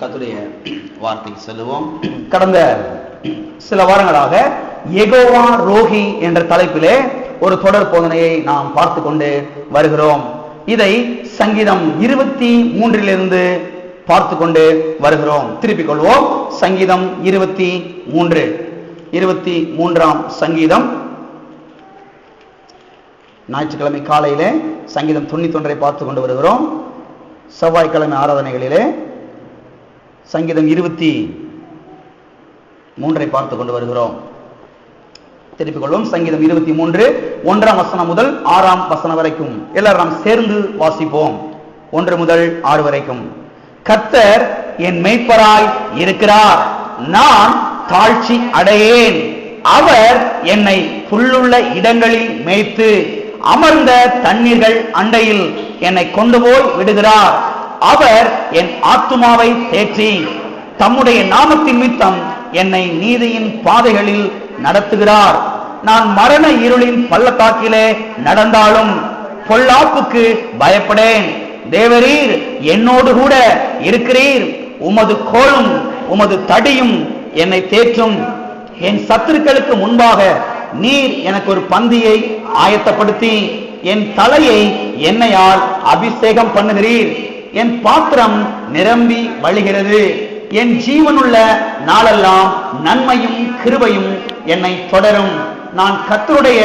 கர்த்தருடைய வார்த்தைக்கு செல்லுவோம். கடந்த சில வாரங்களாக யெகோவா ரோஹி என்ற தலைப்பிலே ஒரு தொடர் போதனையை நாம் பார்த்து கொண்டு வருகிறோம். இதை சங்கீதம் 23 பார்த்து கொண்டு வருகிறோம். திருப்பிக் கொள்வோம். சங்கீதம் 23 சங்கீதம். ஞாயிற்றுக்கிழமை காலையிலே சங்கீதம் 91 பார்த்து கொண்டு வருகிறோம். செவ்வாய்க்கிழமை ஆராதனைகளிலே சங்கீதம் 23 பார்த்து கொண்டு வருகிறோம். திருப்பிக் கொள்வோம். சங்கீதம் 23 1ஆம் வசனம் முதல் 6ஆம் வசனம் வரைக்கும் எல்லாரும் நாம் சேர்ந்து வாசிப்போம். 1 முதல் 6 வரைக்கும். கர்த்தர் என் மேய்ப்பராய் இருக்கிறார், நான் தாழ்ச்சி அடையேன். அவர் என்னை புல்லுள்ள இடங்களில் மேய்த்து அமர்ந்த தண்ணீர்கள் அண்டையில் என்னை கொண்டு போய் விடுகிறார். அவர் என் ஆத்துமாவை தேற்றி தம்முடைய நாமத்தின் நிமித்தம் என்னை நீதியின் பாதைகளில் நடத்துகிறார். நான் மரண இருளின் பள்ளத்தாக்கிலே நடந்தாலும் பொல்லாப்புக்கு பயப்படேன். தேவரீர் என்னோடு கூட இருக்கிறீர். உமது கோலும் உமது தடியும் என்னை தேற்றும். என் சத்துருக்களுக்கு முன்பாக நீர் எனக்கு ஒரு பந்தியை ஆயத்தப்படுத்தி என் தலையை எண்ணெயால் அபிஷேகம் பண்ணுகிறீர். என் பாத்திரம் நிரம்பி வழிகிறது. என் ஜீவனுள்ள நாளெல்லாம் நன்மையும் கிருபையும் என்னை தொடரும். நான் கர்த்தருடைய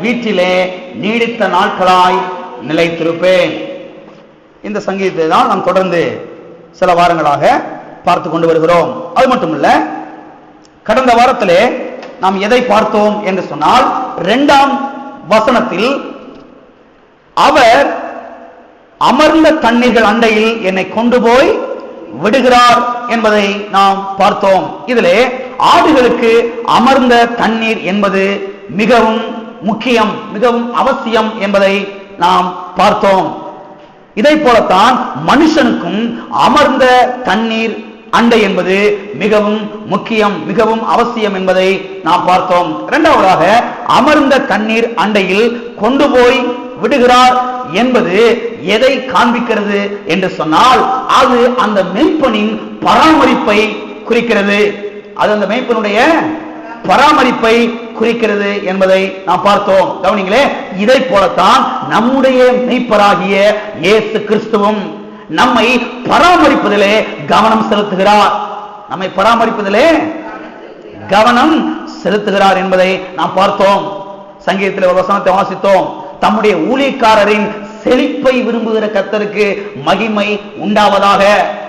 வீட்டிலே நீடித்த நாட்களாய் நிலைத்திருப்பேன். இந்த சங்கீதத்தை தான் நாம் தொடர்ந்து சில வாரங்களாக பார்த்து கொண்டு வருகிறோம். அது மட்டுமல்ல, கடந்த வாரத்திலே நாம் எதை பார்த்தோம் என்று சொன்னால் 2ஆம் வசனத்தில் அவர் அமர்ந்த தண்ணீர்கள் அண்டையில் என்னை கொண்டு போய் விடுகிறார் என்பதை நாம் பார்த்தோம். இதிலே ஆடுகளுக்கு அமர்ந்த தண்ணீர் என்பது மிகவும் முக்கியம், மிகவும் அவசியம் என்பதை நாம் பார்த்தோம். இதை போலத்தான் மனுஷனுக்கும் அமர்ந்த தண்ணீர் அண்டை என்பது மிகவும் முக்கியம், மிகவும் அவசியம் என்பதை நாம் பார்த்தோம். இரண்டாவதாக, அமர்ந்த தண்ணீர் அண்டையில் கொண்டு போய் விடுகிறார் என்பது எதை காண்பிக்கிறது என்று சொன்னால், அது அந்த மேய்ப்பனின் பராமரிப்பை குறிக்கிறது. அது அந்த மேய்ப்பனுடைய பராமரிப்பை குறிக்கிறது என்பதை நாம் பார்த்தோம். கவனிங்களே, இதை போலத்தான் நம்முடைய மேய்ப்பராகிய இயேசு கிறிஸ்துவும் நம்மை பராமரிப்பதிலே கவனம் செலுத்துகிறார். நம்மை பராமரிப்பதிலே கவனம் செலுத்துகிறார் என்பதை நாம் பார்த்தோம். சங்கீதத்தில் ஒரு வசனத்தை வாசித்தோம். தம்முடைய ஊழியக்காரரின் செழிப்பை விரும்புகிற கர்த்தருக்கு மகிமை உண்டாவதாக.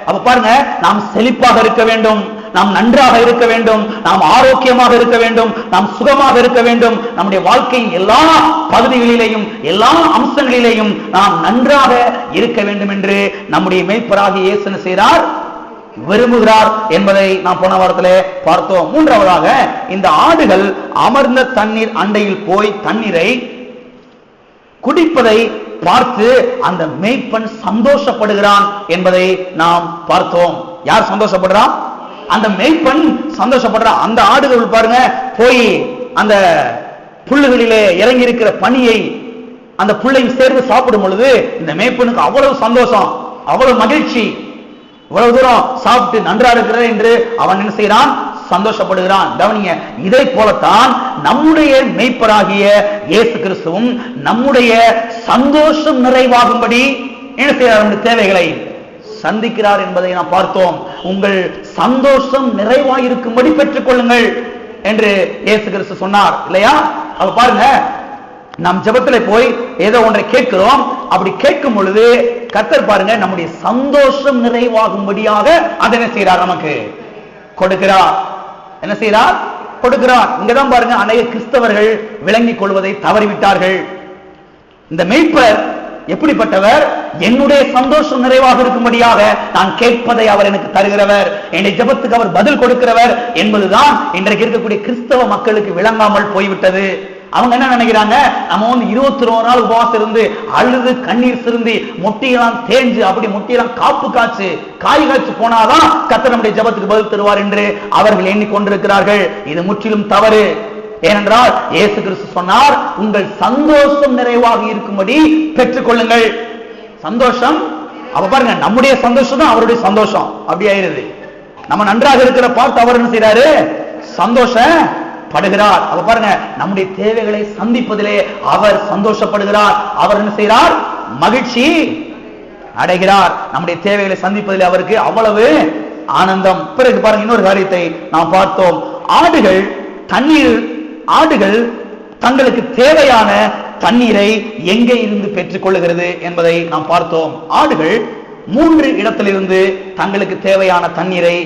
அப்ப பாருங்க, நாம் செழிப்பாக இருக்க வேண்டும், நாம் நன்றாக இருக்க வேண்டும், நாம் ஆரோக்கியமாக இருக்க வேண்டும், நாம் சுகமாக இருக்க வேண்டும். நம்முடைய வாழ்க்கையின் எல்லா பகுதிகளிலேயும் எல்லா அம்சங்களிலேயும் நாம் நன்றாக இருக்க வேண்டும் என்று நம்முடைய மேய்ப்பராகிய இயேசு செய்கிறார், விரும்புகிறார் என்பதை நாம் போன வாரத்திலே பார்த்தோம். மூன்றாவதாக, இந்த ஆடுகள் அமர்ந்த தண்ணீர் அண்டையில் போய் தண்ணீரை குடிப்பதை பார்த்து அந்த மேய்ப்பன் சந்தோஷப்படுகிறான் என்பதை நாம் பார்த்தோம். யார் சந்தோஷப்படுறான்? அந்த மேய்ப்பன் சந்தோஷப்படுறான். அந்த ஆடுகள் பாருங்க, போய் அந்த புல்லுகளிலே இறங்கி இருக்கிற பனியை அந்த புல்லையும் சேர்ந்து சாப்பிடும் பொழுது இந்த மேய்ப்பனுக்கு அவ்வளவு சந்தோஷம், அவ்வளவு மகிழ்ச்சி. இவ்வளவு தூரம் சாப்பிட்டு நன்றா இருக்கிறது என்று அவன் என்ன செய்யறான்? சந்தோஷப்படுகிறான். கவனிங்க, இதை போலத்தான் நம்முடைய மேய்ப்பராகிய இயேசு கிறிஸ்துவும் நம்முடைய சந்தோஷம் நிறைவாகும்படி என்ன செய்கிறார்? நம்முடைய தேவைகளை சந்திக்கிறார் என்பதை நாம் பார்த்தோம். உங்கள் சந்தோஷம் நிறைவாயிருக்கும்படி பெற்றுக் கொள்ளுங்கள் என்று இயேசு கிறிஸ்து சொன்னார் இல்லையா? அப்ப பாருங்க, நாம் ஜெபத்திலே போய் ஏதோ ஒன்றை கேட்கிறோம். அப்படி கேட்கும் பொழுது கர்த்தர் பாருங்க நம்முடைய சந்தோஷம் நிறைவாகும்படியாக அதை என்ன செய்கிறார்? நமக்கு கொடுக்கிறார். என்ன செய்கிறார்? கொடுக்கிறார். இங்கதான் பாருங்க, அநேக கிறிஸ்தவர்கள் விளங்கிக் கொள்வதை தவறிவிட்டார்கள். இந்த மேய்ப்பர் எப்படிப்பட்டவர்? என்னுடைய சந்தோஷம் நிறைவாக இருக்கும்படியாக நான் கேட்பதை அவர் எனக்கு தருகிறவர், என்னுடைய ஜெபத்துக்கு அவர் பதில் கொடுக்கிறவர் என்பதுதான் இன்றைக்கு இருக்கக்கூடிய கிறிஸ்தவ மக்களுக்கு விளங்காமல் போய்விட்டது. அவங்க என்ன நினைக்கிறாங்க? நம்ம 21 நாள் உபவாசம் இருந்து அழுது கண்ணீர் சிறுந்தி மொட்டியெல்லாம் தேஞ்சு அப்படி மொட்டியெல்லாம் காப்பு காய்ச்சி காய் காய்ச்சி போனாதான் கர்த்தர் நம்முடைய ஜெபத்துக்கு பதில் தருவார் என்று அவர்கள் எண்ணிக்கொண்டிருக்கிறார்கள். இது முற்றிலும் தவறு. ஏனென்றால் இயேசு கிறிஸ்து சொன்னார், உங்கள் சந்தோஷம் நிறைவாக இருக்கும்படி பெற்றுக் கொள்ளுங்கள். சந்தோஷம் அப்ப பாருங்க, நம்முடைய சந்தோஷம் தான் அவருடைய சந்தோஷம். அப்படி ஆயிருது. நம்ம நன்றாக இருக்கிற பார்த்து அவர் என்ன செய்யறாரு? சந்தோஷப்படுகிறார். அப்ப பாருங்க, நம்முடைய தேவைகளை சந்திப்பதிலே அவர் சந்தோஷப்படுகிறார். அவர் என்ன செய்கிறார்? மகிழ்ச்சி அடைகிறார். நம்முடைய தேவைகளை சந்திப்பதில் அவருக்கு அவ்வளவு ஆனந்தம். பிறகு பாருங்க, இன்னொரு காரியத்தை நாம் பார்த்தோம். ஆடுகள் தங்களுக்கு தேவையான தண்ணீரை எங்கே இருந்து பெற்றுக் கொள்ளுகிறது என்பதை நாம் பார்த்தோம். ஆடுகள் 3 இடத்திலிருந்து தங்களுக்கு தேவையான தண்ணீரை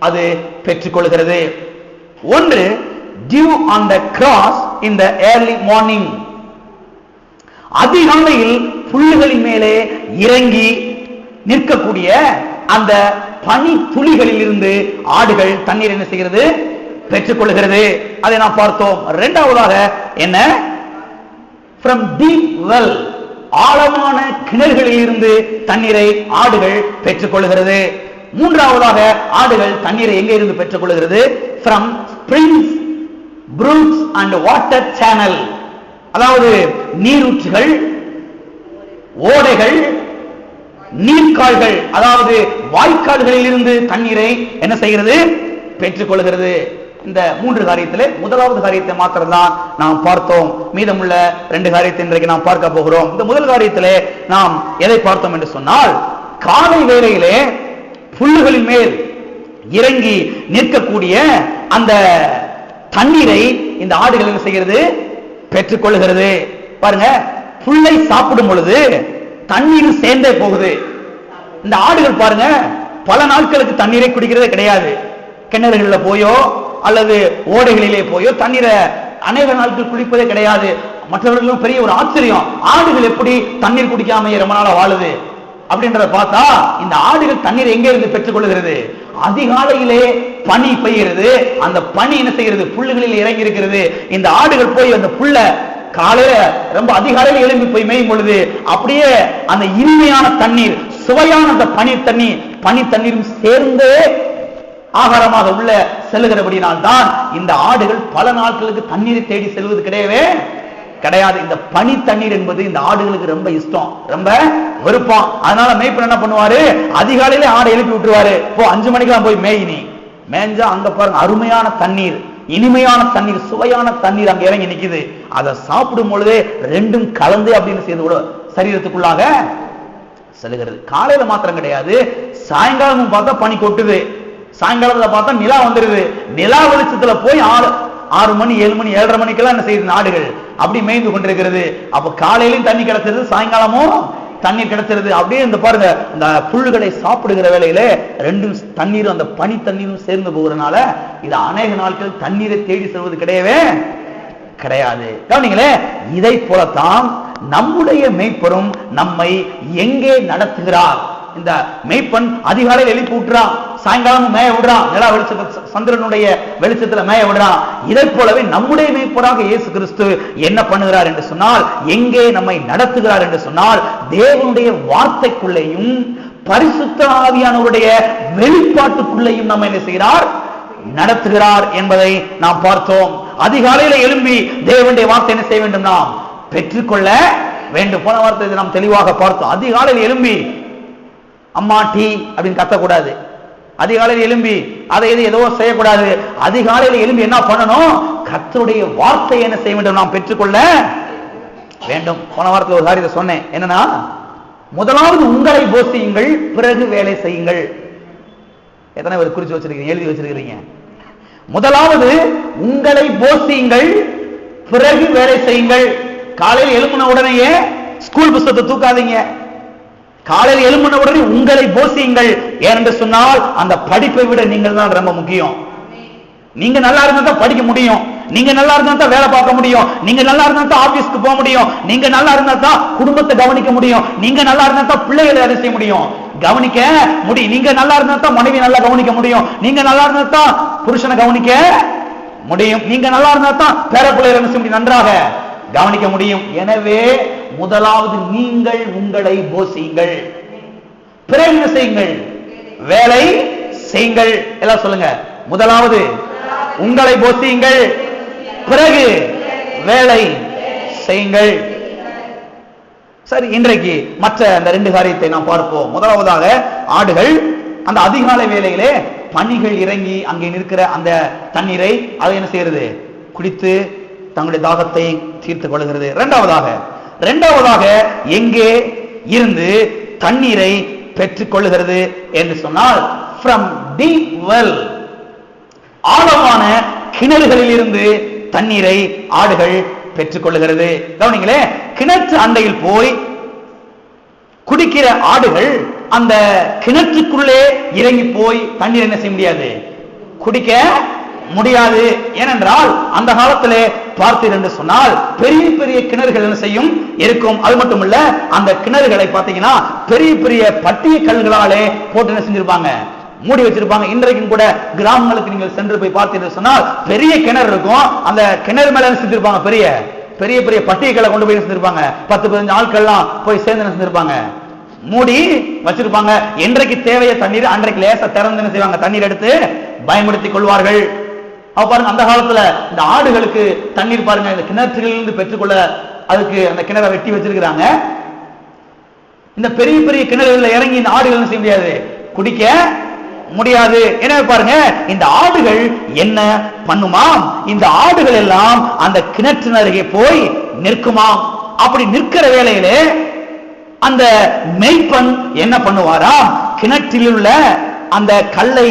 அது பெற்றுக் கொள்கிறது. ஒன்று, dew on the cross in the early morning. அதிகாலையில் புல்லுகளின் மேலே இறங்கி நிற்கக்கூடிய அந்த பனி துளிகளில் இருந்து ஆடுகள் தண்ணீர் என்ன செய்கிறது? பெற்றுக் கொள்கிறது. அதை நாம் பார்த்தோம். இரண்டாவதாக என்ன? from deep well, ஆழமான கிணறுகளில் இருந்து தண்ணீரை ஆடுகள் பெற்றுக் கொள்கிறது. மூன்றாவதாக ஆடுகள் தண்ணீரை எங்கே இருந்து பெற்றுக் கொள்கிறது? from springs, brooks and water channel. அதாவது நீரூற்றுகள், ஓடைகள், நீர்க்கால்கள், அதாவது வாய்க்கால்களில் இருந்து தண்ணீரை என்ன செய்கிறது? பெற்றுக் கொள்கிறது. இந்த 3 காரியத்திலே முதலாவது காரியத்தை மாத்திரம் தான் நாம் பார்த்தோம். மீதமுள்ள 2 காரியத்தை இன்றைக்கு நாம் பார்க்க போகிறோம். இந்த முதல் காரியத்திலே நாம் எதை பார்த்தோம் என்று சொன்னால், காலை வேளையிலே புல்லுகளின் மேல் இறங்கி நிற்கக்கூடிய அந்த தண்ணீரை இந்த ஆடுகள் என்ன செய்கிறது? பெற்றுக் கொள்கிறது. பாருங்க, புல்லை சாப்பிடும் பொழுது தண்ணீர் சேர்ந்தே போகுது. இந்த ஆடுகள் பாருங்க, பல நாட்களுக்கு தண்ணீரை குடிக்கிறதே கிடையாது. கிணறுகளில் போயோ அல்லது ஓடைகளிலே போயோ தண்ணீரை அநேக நாட்கள் குடிப்பதே கிடையாது. மற்றவர்களும் பெரிய ஒரு ஆச்சரியம், ஆடுகள் எப்படி தண்ணீர் குடிக்காம ரொம்ப நாளா வாழுது அப்படின்றத பார்த்தா, இந்த ஆடுகள் தண்ணீர் எங்கே இருந்து பெற்றுக் கொள்கிறது? அதிகாலையிலே பனி பெய்கிறது. அந்த பனி என்ன செய்கிறது? புல்லுகளில் இறங்கி இருக்கிறது. இந்த ஆடுகள் போய் அந்த புல்ல காலையில ரொம்ப அதிகாலையில் எழும்பி போய் மேயும் பொழுது அப்படியே அந்த இனிமையான தண்ணீர், சுவையான அந்த பனி தண்ணீரும் சேர்ந்தே ஆகாரமாக உள்ள செல்லுகிறபடினால் தான் இந்த ஆடுகள் பல நாட்களுக்கு தண்ணீரை தேடி செல்வது கிடையாது. இந்த பனி தண்ணீர் என்பது இந்த ஆடுகளுக்கு ரொம்ப இஷ்டம், ரொம்ப விருப்பம். அதனால மேய்ப்பன் என்ன பண்ணுவாரு? அதிகாலையில ஆடை எழுப்பி விட்டுருவாரு. 5 மணிக்கெல்லாம் போய் மேய்ஞ்சா அங்க பாருங்க, அருமையான தண்ணீர், இனிமையான தண்ணீர், சுவையான தண்ணீர் அங்க இறங்கி நிக்குது. அதை சாப்பிடும் பொழுதே ரெண்டும் கலந்து அப்படின்னு சேர்ந்து சரீரத்துக்குள்ளாக செல்லுகிறது. காலையில மாத்திரம் கிடையாது, சாயங்காலமும் பார்த்தா பனி கொட்டுது. சாயங்காலத்துல பார்த்தா நிலா வந்துருது. நிலா வெளிச்சத்துல போய் 6 மணி 7 மணி 7:30 மணிக்கெல்லாம் என்ன செய்யுது? நாடுகள் அப்படி மேய்ந்து கொண்டிருக்கிறது. அப்ப காலையிலும் தண்ணி கிடைச்சிருது, சாயங்காலமும் தண்ணீர் கிடைச்சிருது. அப்படியே இந்த பாருங்க, இந்த புல்லுகளை சாப்பிடுகிற வேளையில ரெண்டும் தண்ணீரும் அந்த பனி தண்ணீரும் சேர்ந்து போகிறதுனால இது அநேக நாட்கள் தண்ணீரை தேடி செல்வது கிடையாது. கவனிங்களே, இதை போலத்தான் நம்முடைய மேய்ப்பரும் நம்மை எங்கே நடத்துகிறார்? இந்த மேய்ப்பன் அதிகாலையில் எழுப்பி விட்டுறான், சாயங்காலம் மேய விடுறான், நிலா வெளிச்சத்துல சந்திரனுடைய வெளிச்சத்துல மேய விடுறான். இதை போலவே நம்முடைய மேய்ப்பராக இயேசு கிறிஸ்து என்ன பண்ணுகிறார் என்று சொன்னால், எங்கே நம்மை நடத்துகிறார் என்று சொன்னால், தேவனுடைய வார்த்தைக்குள்ளேயும் பரிசுத்த ஆவியானவருடைய வெளிப்பாட்டுக்குள்ளேயும் நம்ம என்ன செய்கிறார்? நடத்துகிறார் என்பதை நாம் பார்த்தோம். அதிகாலையில எழும்பி தேவனுடைய வார்த்தை என்ன செய்ய வேண்டும்? நாம் பெற்றுக்கொள்ள வேண்டும். போன வார்த்தை நாம் தெளிவாக பார்த்தோம். அதிகாலையில் எழும்பி அம்மா டீ அப்படின்னு கத்தக்கூடாது. அதிகாலையில் எழும்பி அதை ஏதோ செய்யக்கூடாது. அதிகாலையில் எழும்பி என்ன பண்ணணும்? கர்த்தருடைய வார்த்தை என்ன செய்ய வேண்டும்? நாம் பெற்றுக்கொள்ள வேண்டும். போன வாரத்தில் ஒரு காரியத்தை சொன்னேன். என்னன்னா, முதலாவது உங்களை போசியுங்கள், பிறகு வேலை செய்யுங்கள். எத்தனை பேர் குறிச்சு வச்சிருக்கீங்க, எழுதி வச்சிருக்கிறீங்க? முதலாவது உங்களை போசியுங்கள், பிறகு வேலை செய்யுங்கள். காலையில் எழுப்பின உடனேயே ஸ்கூல் புத்தகத்தை தூக்காதீங்க. காலையில் எழும்பின உடனே உங்களை போசியுங்கள். ஏனென்று சொன்னால், அந்த படிப்பை விட நீங்கள் தான் ரொம்ப முக்கியம். நீங்க நல்லா இருந்தா தான் படிக்க முடியும், நீங்க நல்லா இருந்தா தான் வேலை பார்க்க முடியும், நீங்க நல்லா இருந்தா தான் ஆபீஸ்க்கு போக முடியும், நீங்க நல்லா இருந்தா தான் குடும்பத்தை கவனிக்க முடியும், நீங்க நல்லா இருந்தா தான் பிள்ளைகளை என்ன செய்ய முடியும்? கவனிக்க முடியும். நீங்க நல்லா இருந்தா தான் மனைவி நல்லா கவனிக்க முடியும், நீங்க நல்லா இருந்தா தான் புருஷனை கவனிக்க முடியும், நீங்க நல்லா இருந்தா தான் பேர பிள்ளைகளை என்ன செய்ய முடியும்? நன்றாக கவனிக்க முடியும். எனவே முதலாவது நீங்கள் உங்களை போசியுங்கள், பிறகு என்ன செய்யுங்கள்? வேலை செய்யுங்கள். எல்லாம் சொல்லுங்க. முதலாவது உங்களை போசியுங்கள், பிறகு வேலை செய்யுங்கள். சரி, இன்றைக்கு மற்ற அந்த 2 காரியத்தை நாம் பார்ப்போம். முதலாவதாக, ஆடுகள் அந்த அதிகாலை வேளையிலே பனிகள் இறங்கி அங்கே நிற்கிற அந்த தண்ணீரை அதை என்ன செய்யறது? குடித்து தங்களுடைய தாகத்தை தீர்த்துக் கொள்கிறது. இரண்டாவதாக எங்கே இருந்து தண்ணீரை பெற்றுக் கொள்ளுகிறது என்று சொன்னால், ஃப்ரம் டீப் வெல், ஆழமான கிணறுகளில் இருந்து தண்ணீரை ஆடுகள் பெற்றுக் கொள்ளுகிறது. கவனிங்களே, கிணற்று அண்டையில் போய் குடிக்கிற ஆடுகள் அந்த கிணற்றுக்குள்ளே இறங்கி போய் தண்ணீர் என்ன செய்ய முடியாது? குடிக்க முடியாது. ஏனென்றால் அந்த காலத்திலே பார்த்தீர்கள் என்று சொன்னால் பெரிய பெரிய கிணறுகள் என்ன செய்யும் இருக்கும். அது மட்டுமல்ல, அந்த கிணறுகளை பார்த்தீங்கன்னா பெரிய பெரிய பட்டிய கல்களாலே போட்டு என்ன செஞ்சிருப்பாங்க? மூடி வச்சிருப்பாங்க. இன்றைக்கும் கூட கிராமங்களுக்கு நீங்கள் சென்று போய் பார்த்தீர்கள் சொன்னால் பெரிய கிணறு இருக்கும். அந்த கிணறு மேல என்ன செஞ்சிருப்பாங்க? பெரிய பெரிய பெரிய பட்டியகளை கொண்டு போய் செஞ்சிருப்பாங்க. 10-15 ஆட்கள்லாம் போய் சேர்ந்து என்ன செஞ்சிருப்பாங்க? மூடி வச்சிருப்பாங்க. இன்றைக்கு தேவைய தண்ணீர் அன்றைக்கு லேசா திறந்து என்ன செய்வாங்க? தண்ணீர் எடுத்து பயன்படுத்திக் கொள்வார்கள். பாருங்க, அந்த காலத்துல இந்த ஆடுகளுக்கு தண்ணீர் பாருங்க, இந்த கிணற்றிலிருந்து பெற்றுக்கொள்ள அதுக்கு அந்த கிணறை வெட்டி வச்சிருக்கிறாங்க. இந்த பெரிய பெரிய கிணறுகளில் இறங்கி இந்த ஆடுகள் என்ன செய்ய முடியாது? குடிக்க முடியாது. எனவே பாருங்க, இந்த ஆடுகள் என்ன பண்ணுமாம்? இந்த ஆடுகள் எல்லாம் அந்த கிணற்றின் அருகே போய் நிற்குமாம். அப்படி நிற்கிற வேளையிலே அந்த மேய்ப்பன் என்ன பண்ணுவாராம்? கிணற்றில் உள்ள அந்த கல்லை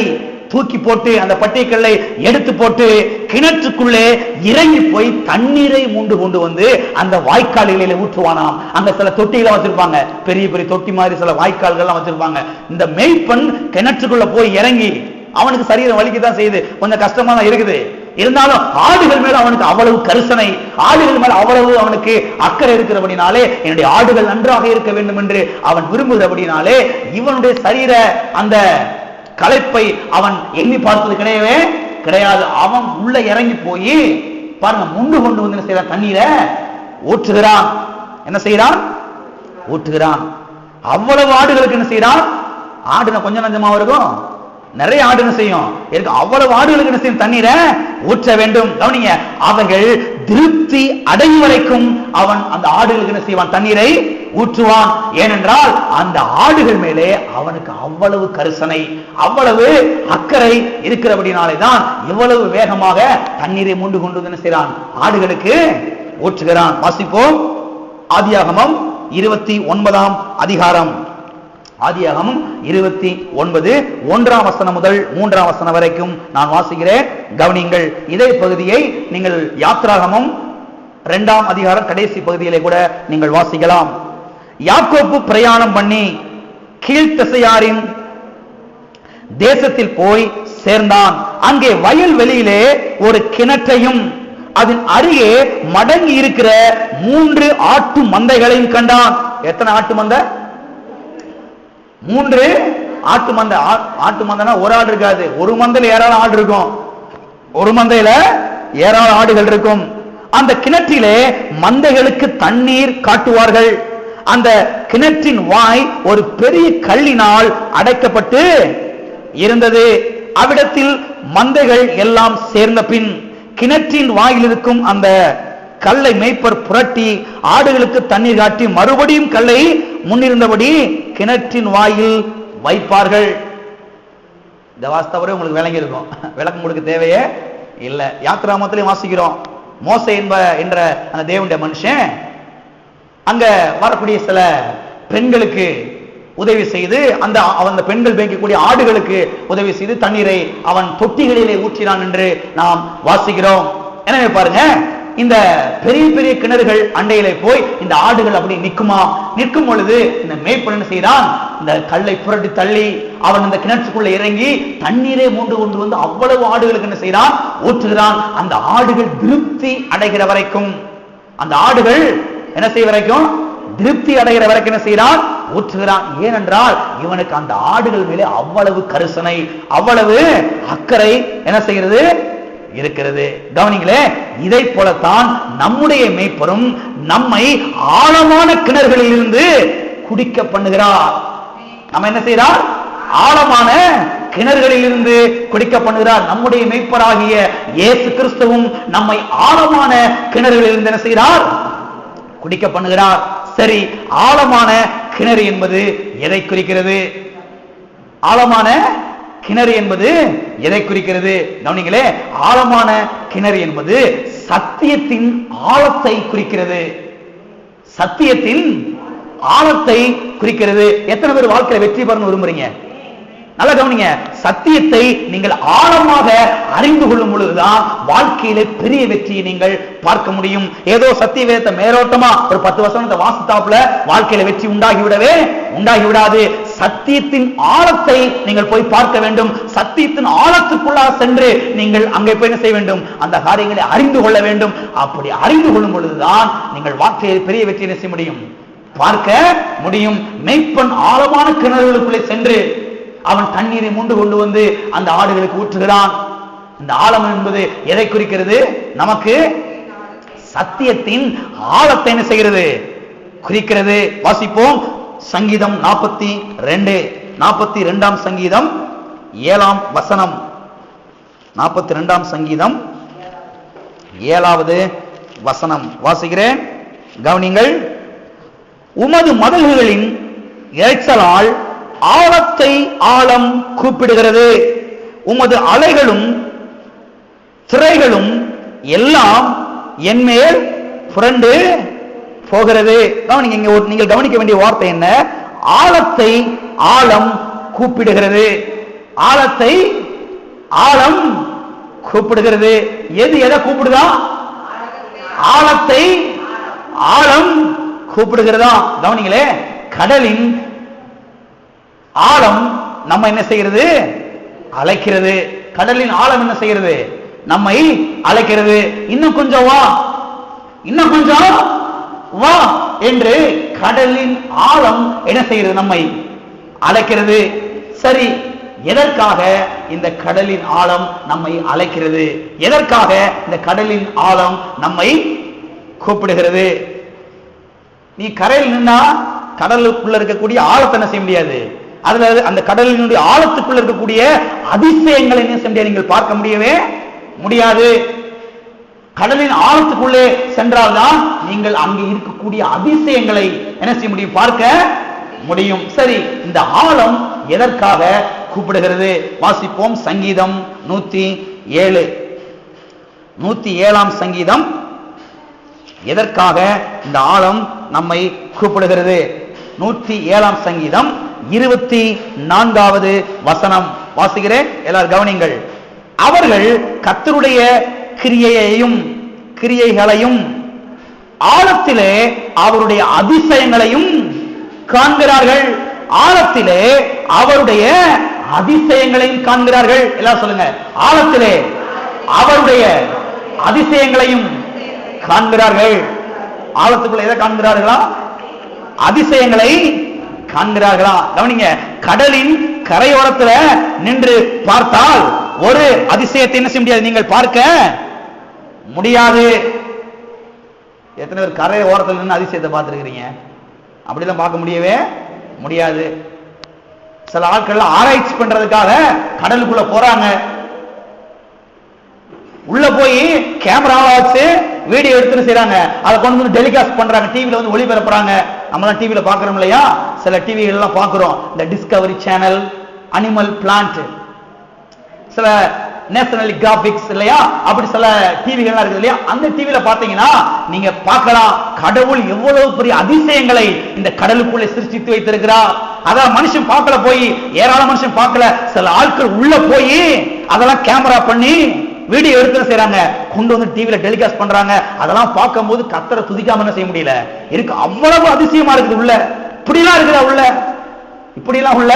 தூக்கி போட்டு, அந்த பட்டிய கல்லை எடுத்து போட்டு கிணற்றுக்குள்ளே இறங்கி போய் தண்ணீரை மூண்டு கொண்டு வந்து அந்த வாய்க்கால்களிலே ஊற்றுவானாம். அங்க சில தொட்டிகளை வச்சிருப்பாங்க, பெரிய பெரிய தொட்டி மாதிரி சில வாய்க்கால்கள் வச்சிருப்பாங்க. இந்த மேய்ப்பன் கிணற்றுக்குள்ள போய் இறங்கி, அவனுக்கு சரீரம் வலிக்கத்தான் செய்யுது, கொஞ்சம் கஷ்டமா தான் இருக்குது. இருந்தாலும் ஆடுகள் மேல அவனுக்கு அவ்வளவு கரிசனை, ஆடுகள் மேல அவ்வளவு அவனுக்கு அக்கறை இருக்கிறபடினாலே, என்னுடைய ஆடுகள் நன்றாக இருக்க வேண்டும் என்று அவன் விரும்புகிறபடினாலே இவனுடைய சரீர அந்த களைப்பை அவன் எண்ணி பார்த்தது கிடையவே கிடையாது. அவன் உள்ள இறங்கி போய் பாருங்க, முண்டு கொண்டு வந்து என்ன செய்யறான்? தண்ணீரை ஊற்றுகிறான். என்ன செய்யறான்? ஊற்றுகிறான். அவ்வளவு ஆடுகளுக்கு என்ன செய்யறான்? ஆடுன கொஞ்சம் நஞ்சமா இருக்கும், நிறைய ஆடு என்ன செய்யும்? அவ்வளவு ஆடுகளுக்கு என்ன செய்யும்? தண்ணீரை ஊற்ற வேண்டும். கவனிங்க, அவர்கள் திருப்தி அடையும் வரைக்கும் அவன் அந்த ஆடுகளுக்கு என்ன செய்வான்? தண்ணீரை ஊற்றுவான். ஏனென்றால் அந்த ஆடுகள் மேலே அவனுக்கு அவ்வளவு கரிசனை, அவ்வளவு அக்கறை இருக்கிறபடினாலே தான் இவ்வளவு வேகமாக தண்ணீரை மூண்டு கொண்டு என்ன செய்யறான்? ஆடுகளுக்கு ஊற்றுகிறான். வாசிப்போம். ஆதியாகமம் 29ஆம் அதிகாரம். ஆதியாகமம் 29 1ஆம் வசனம் முதல் 3ஆம் வசனம் வரைக்கும் நான் வாசிக்கிறேன். கவனிங்கள். இதே பகுதியை நீங்கள் யாத்ராகமம் 2ஆம் அதிகாரம் கடைசி பகுதியிலே கூட நீங்கள் வாசிக்கலாம். யாக்கோப்பு பிரயாணம் பண்ணி கீழ்த்திசையாரின் தேசத்தில் போய் சேர்ந்தான். அங்கே வயல் வெளியிலே ஒரு கிணற்றையும் அதன் அருகே மடங்கி இருக்கிற 3 ஆட்டு மந்தைகளையும் கண்டான். எத்தனை ஆட்டு மந்தை? 3 ஆட்டு மந்தை. ஆட்டு மந்தைனா ஒரு ஆடு இருக்காது, ஒரு மந்தையில ஏராளம் ஆடு இருக்கும், ஒரு மந்தையில ஏராளம் ஆடுகள் இருக்கும். அந்த கிணற்றிலே மந்தைகளுக்கு தண்ணீர் காட்டுவார்கள். அந்த கிணற்றின் வாய் ஒரு பெரிய கல்லினால் அடைக்கப்பட்டு இருந்தது. அவ்விடத்தில் மந்தைகள் எல்லாம் சேர்ந்த பின் கிணற்றின் வாயில் இருக்கும் அந்த கல்லை மேய்ப்பர் புரட்டி ஆடுகளுக்கு தண்ணீர் காட்டி மறுபடியும் கல்லை முன்னிருந்தபடி கிணற்றின் வாயில் வைப்பார்கள். இந்த வாஸ்தவரை உங்களுக்கு விளங்கி இருக்கும், விளக்கம் கொடுக்க தேவையே இல்லை. யாத்ராகமத்திலே வாசிக்கிறோம். மோசே என்ற அந்த தேவனுடைய மனுஷன் அங்க வரக்கூடிய சில பெண்களுக்கு உதவி செய்து அந்த பெண்கள் மேய்க்கக்கூடிய ஆடுகளுக்கு உதவி செய்து தண்ணீரை அவன் தொட்டிகளிலே ஊற்றினான் என்று நாம் வாசிக்கிறோம். எனவே பாருங்க, இந்த பெரிய பெரிய கிணறுகள் அண்டையிலே போய் இந்த ஆடுகள் அப்படி நிற்கும் பொழுது இந்த மேய்ப்பன் என்ன செய்யறான்? இந்த கல்லை புரட்டி தள்ளி அவன் இந்த கிணற்றுக்குள்ள இறங்கி தண்ணீரை மூண்டு கொண்டு வந்து அவ்வளவு ஆடுகளுக்கு என்ன செய்யறான்? ஊற்றுகிறான். அந்த ஆடுகள் திருப்தி அடைகிற வரைக்கும், அந்த ஆடுகள் என்ன செய்ய வரைக்கும்? திருப்தி அடைகிற வரைக்கும் என்ன செய்யறான்? ஊற்றுகிறான். ஏனென்றால் இவனுக்கு அந்த ஆடுகள் மேலே அவ்வளவு கரிசனை, அவ்வளவு அக்கறை என்ன செய்கிறது இருக்கிறது. கவனிங்களே, இதை போலத்தான் நம்முடைய மேய்ப்பரும் நம்மை ஆழமான கிணறுகளில் இருந்து குடிக்க பண்ணுகிறார். நம்ம என்ன செய்யறார்? ஆழமான கிணறுகளில் இருந்து குடிக்க பண்ணுகிறார். நம்முடைய மேய்ப்பராகிய இயேசு கிறிஸ்துவும் நம்மை ஆழமான கிணறுகளில் இருந்து என்ன செய்கிறார்? குடிக்க பண்ணுகிறார். சரி, ஆழமான கிணறு என்பது எதை குறிக்கிறது? ஆழமான கிணறு என்பது எதை குறிக்கிறது? கவனிங்களே, ஆழமான கிணறு என்பது சத்தியத்தின் ஆழத்தை குறிக்கிறது. சத்தியத்தின் ஆழத்தை குறிக்கிறது. எத்தனை பேர் வாழ்க்கையில வெற்றி பெறணும் விரும்புறீங்க? நல்ல கவனிங்க, சத்தியத்தை நீங்கள் ஆழமாக அறிந்து கொள்ளும் பொழுதுதான் வாழ்க்கையில பெரிய வெற்றியை நீங்கள் பார்க்க முடியும். ஏதோ சத்திய வேதத்தை மேலோட்டமா ஒரு 10 வசனத்தை வாசித்தாப்புல வாழ்க்கையில வெற்றி உண்டாகி விடாது. சத்தியத்தின் ஆழத்தை நீங்கள் போய் பார்க்க வேண்டும். சத்தியத்தின் ஆழத்துக்குள்ளாக சென்று நீங்கள் அங்கே போய் என்ன செய்ய வேண்டும்? அந்த காரியங்களை அறிந்து கொள்ள வேண்டும். அப்படி அறிந்து கொள்ளும் பொழுதுதான் நீங்கள் வாழ்க்கையில் பெரிய வெற்றி செய்ய முடியும், பார்க்க முடியும். மெய்ப்பன் ஆழமான கிணறுகளுக்குள்ளே சென்று அவன் தண்ணீரை மூண்டு கொண்டு வந்து அந்த ஆடுகளுக்கு ஊற்றுகிறான். இந்த ஆழம் என்பது எதை குறிக்கிறது? நமக்கு சத்தியத்தின் ஆழத்தை என்ன செய்கிறது? குறிக்கிறது. வாசிப்போம். சங்கீதம் 42 சங்கீதம் 7ஆம் வசனம். 42ஆம் சங்கீதம் 7வது வசனம் வாசிக்கிறேன், கவனிங்கள். உமது மதகுகளின் இறைச்சலால் ஆழத்தை ஆழம் கூப்பிடுகிறது, உமது அலைகளும் திரைகளும் எல்லாம் என்மேல் புரண்டு போகிறது. நீங்கள் கவனிக்க வேண்டிய வார்த்தை என்ன? ஆழத்தை ஆழம் கூப்பிடுகிறது. ஆழத்தை ஆழம் கூப்பிடுகிறது. எது எதை கூப்பிடுதா? ஆழத்தை ஆழம் கூப்பிடுகிறதா? கவனிங்களே, கடலின் ஆழம் நம்ம என்ன செய்கிறது? அழைக்கிறது. கடலின் ஆழம் என்ன செய்கிறது? நம்மை அழைக்கிறது. இன்னும் கொஞ்சம் வா, இன்னும் கொஞ்சம் வா என்று கடலின் ஆழம் என்ன செய்கிறது? நம்மை அழைக்கிறது. சரி, எதற்காக இந்த கடலின் ஆழம் நம்மை அழைக்கிறது? எதற்காக இந்த கடலின் ஆழம் நம்மை கூப்பிடுகிறது? நீ கரையில் நின்னா கடலுக்குள்ள இருக்கக்கூடிய ஆழத்தை என்ன செய்ய முடியாது. அதுல அந்த கடலினுடைய ஆழத்துக்குள்ள இருக்கக்கூடிய அதிசயங்களை என்ன செய்ய முடியாது, நீங்கள் பார்க்க முடியவே முடியாது. கடலின் ஆழத்துக்குள்ளே சென்றால்தான் நீங்கள் அங்கே இருக்கக்கூடிய அதிசயங்களை என்ன செய்ய முடியும், பார்க்க முடியும். சரி, இந்த ஆழம் எதற்காக கூப்பிடுகிறது? வாசிப்போம். சங்கீதம் 107ஆம் சங்கீதம் எதற்காக இந்த ஆழம் நம்மை கூப்பிடுகிறது? 107ஆம் சங்கீதம் 24வது வசனம் வாசிக்கிறேன், எல்லாரும் கவனிங்கள். அவர்கள் கர்த்தருடைய கிரியைகளையும் ஆழத்திலே அவருடைய அதிசயங்களையும் காண்கிறார்கள். ஆழத்திலே அவருடைய அதிசயங்களையும் காண்கிறார்கள். எல்லாம் சொல்லுங்க, ஆழத்திலே அவருடைய அதிசயங்களையும் காண்கிறார்கள். ஆழத்துக்குள்ள எதை காண்கிறார்களா? அதிசயங்களை காண்கிறார்களா? கவனிங்க, கடலின் கரையோரத்துல நின்று பார்த்தால் ஒரு அதிசயத்தை என்ன செய்ய முடியாது, நீங்கள் பார்க்க முடியாது. எத்தனை பேர் கரை ஓரத்தில் நின்று அதிசயத்தை பார்த்திருக்கிறீங்க? அப்படிதான் பார்க்க முடியவே முடியாது. சில ஆட்கள் ஆராய்ச்சி பண்றதுக்காக கடலுக்குள்ள போறாங்க. உள்ள போய் கேமராவை வச்சு வீடியோ எடுத்து செய்றாங்க. அதை கொண்டு வந்து டெலிகாஸ்ட் பண்றாங்க, டிவில வந்து ஒளிபரப்புறாங்க. நம்ம தான் டிவில பாக்குறோம் இல்லையா? சில டிவிகள் எல்லாம் பாக்குறோம், இந்த டிஸ்கவரி சேனல், அனிமல் பிளான்ட், சில நேஷனல் கிராபிக்ஸ் இல்லையா, அப்படி சில டிவிகள் இருக்கு இல்லையா? அந்த டிவில பாத்தீங்கன்னா நீங்க பார்க்கலாம், கடவுள் எவ்வளவு பெரிய அதிசயங்களை இந்த கடலுக்குள்ளே சிருஷ்டித்து வைத்திருக்கிறார். அதான் மனுஷன் பார்க்கல, போய் ஏராளம் மனுஷன் பார்க்கல, சில ஆட்கள் உள்ள போய் அதெல்லாம் கேமரா பண்ணி வீடியோ எடுத்து செய்றாங்க, கொண்டு வந்து டிவில டெலிகாஸ்ட் பண்றாங்க. அதெல்லாம் பார்க்கும்போது கர்த்தரை துதிக்காம என்ன செய்ய முடியல இருக்கு. அவ்வளவு அதிசயமா இருக்குது உள்ள. இப்படிலாம் இருக்குதா உள்ள? இப்படிலாம் உள்ள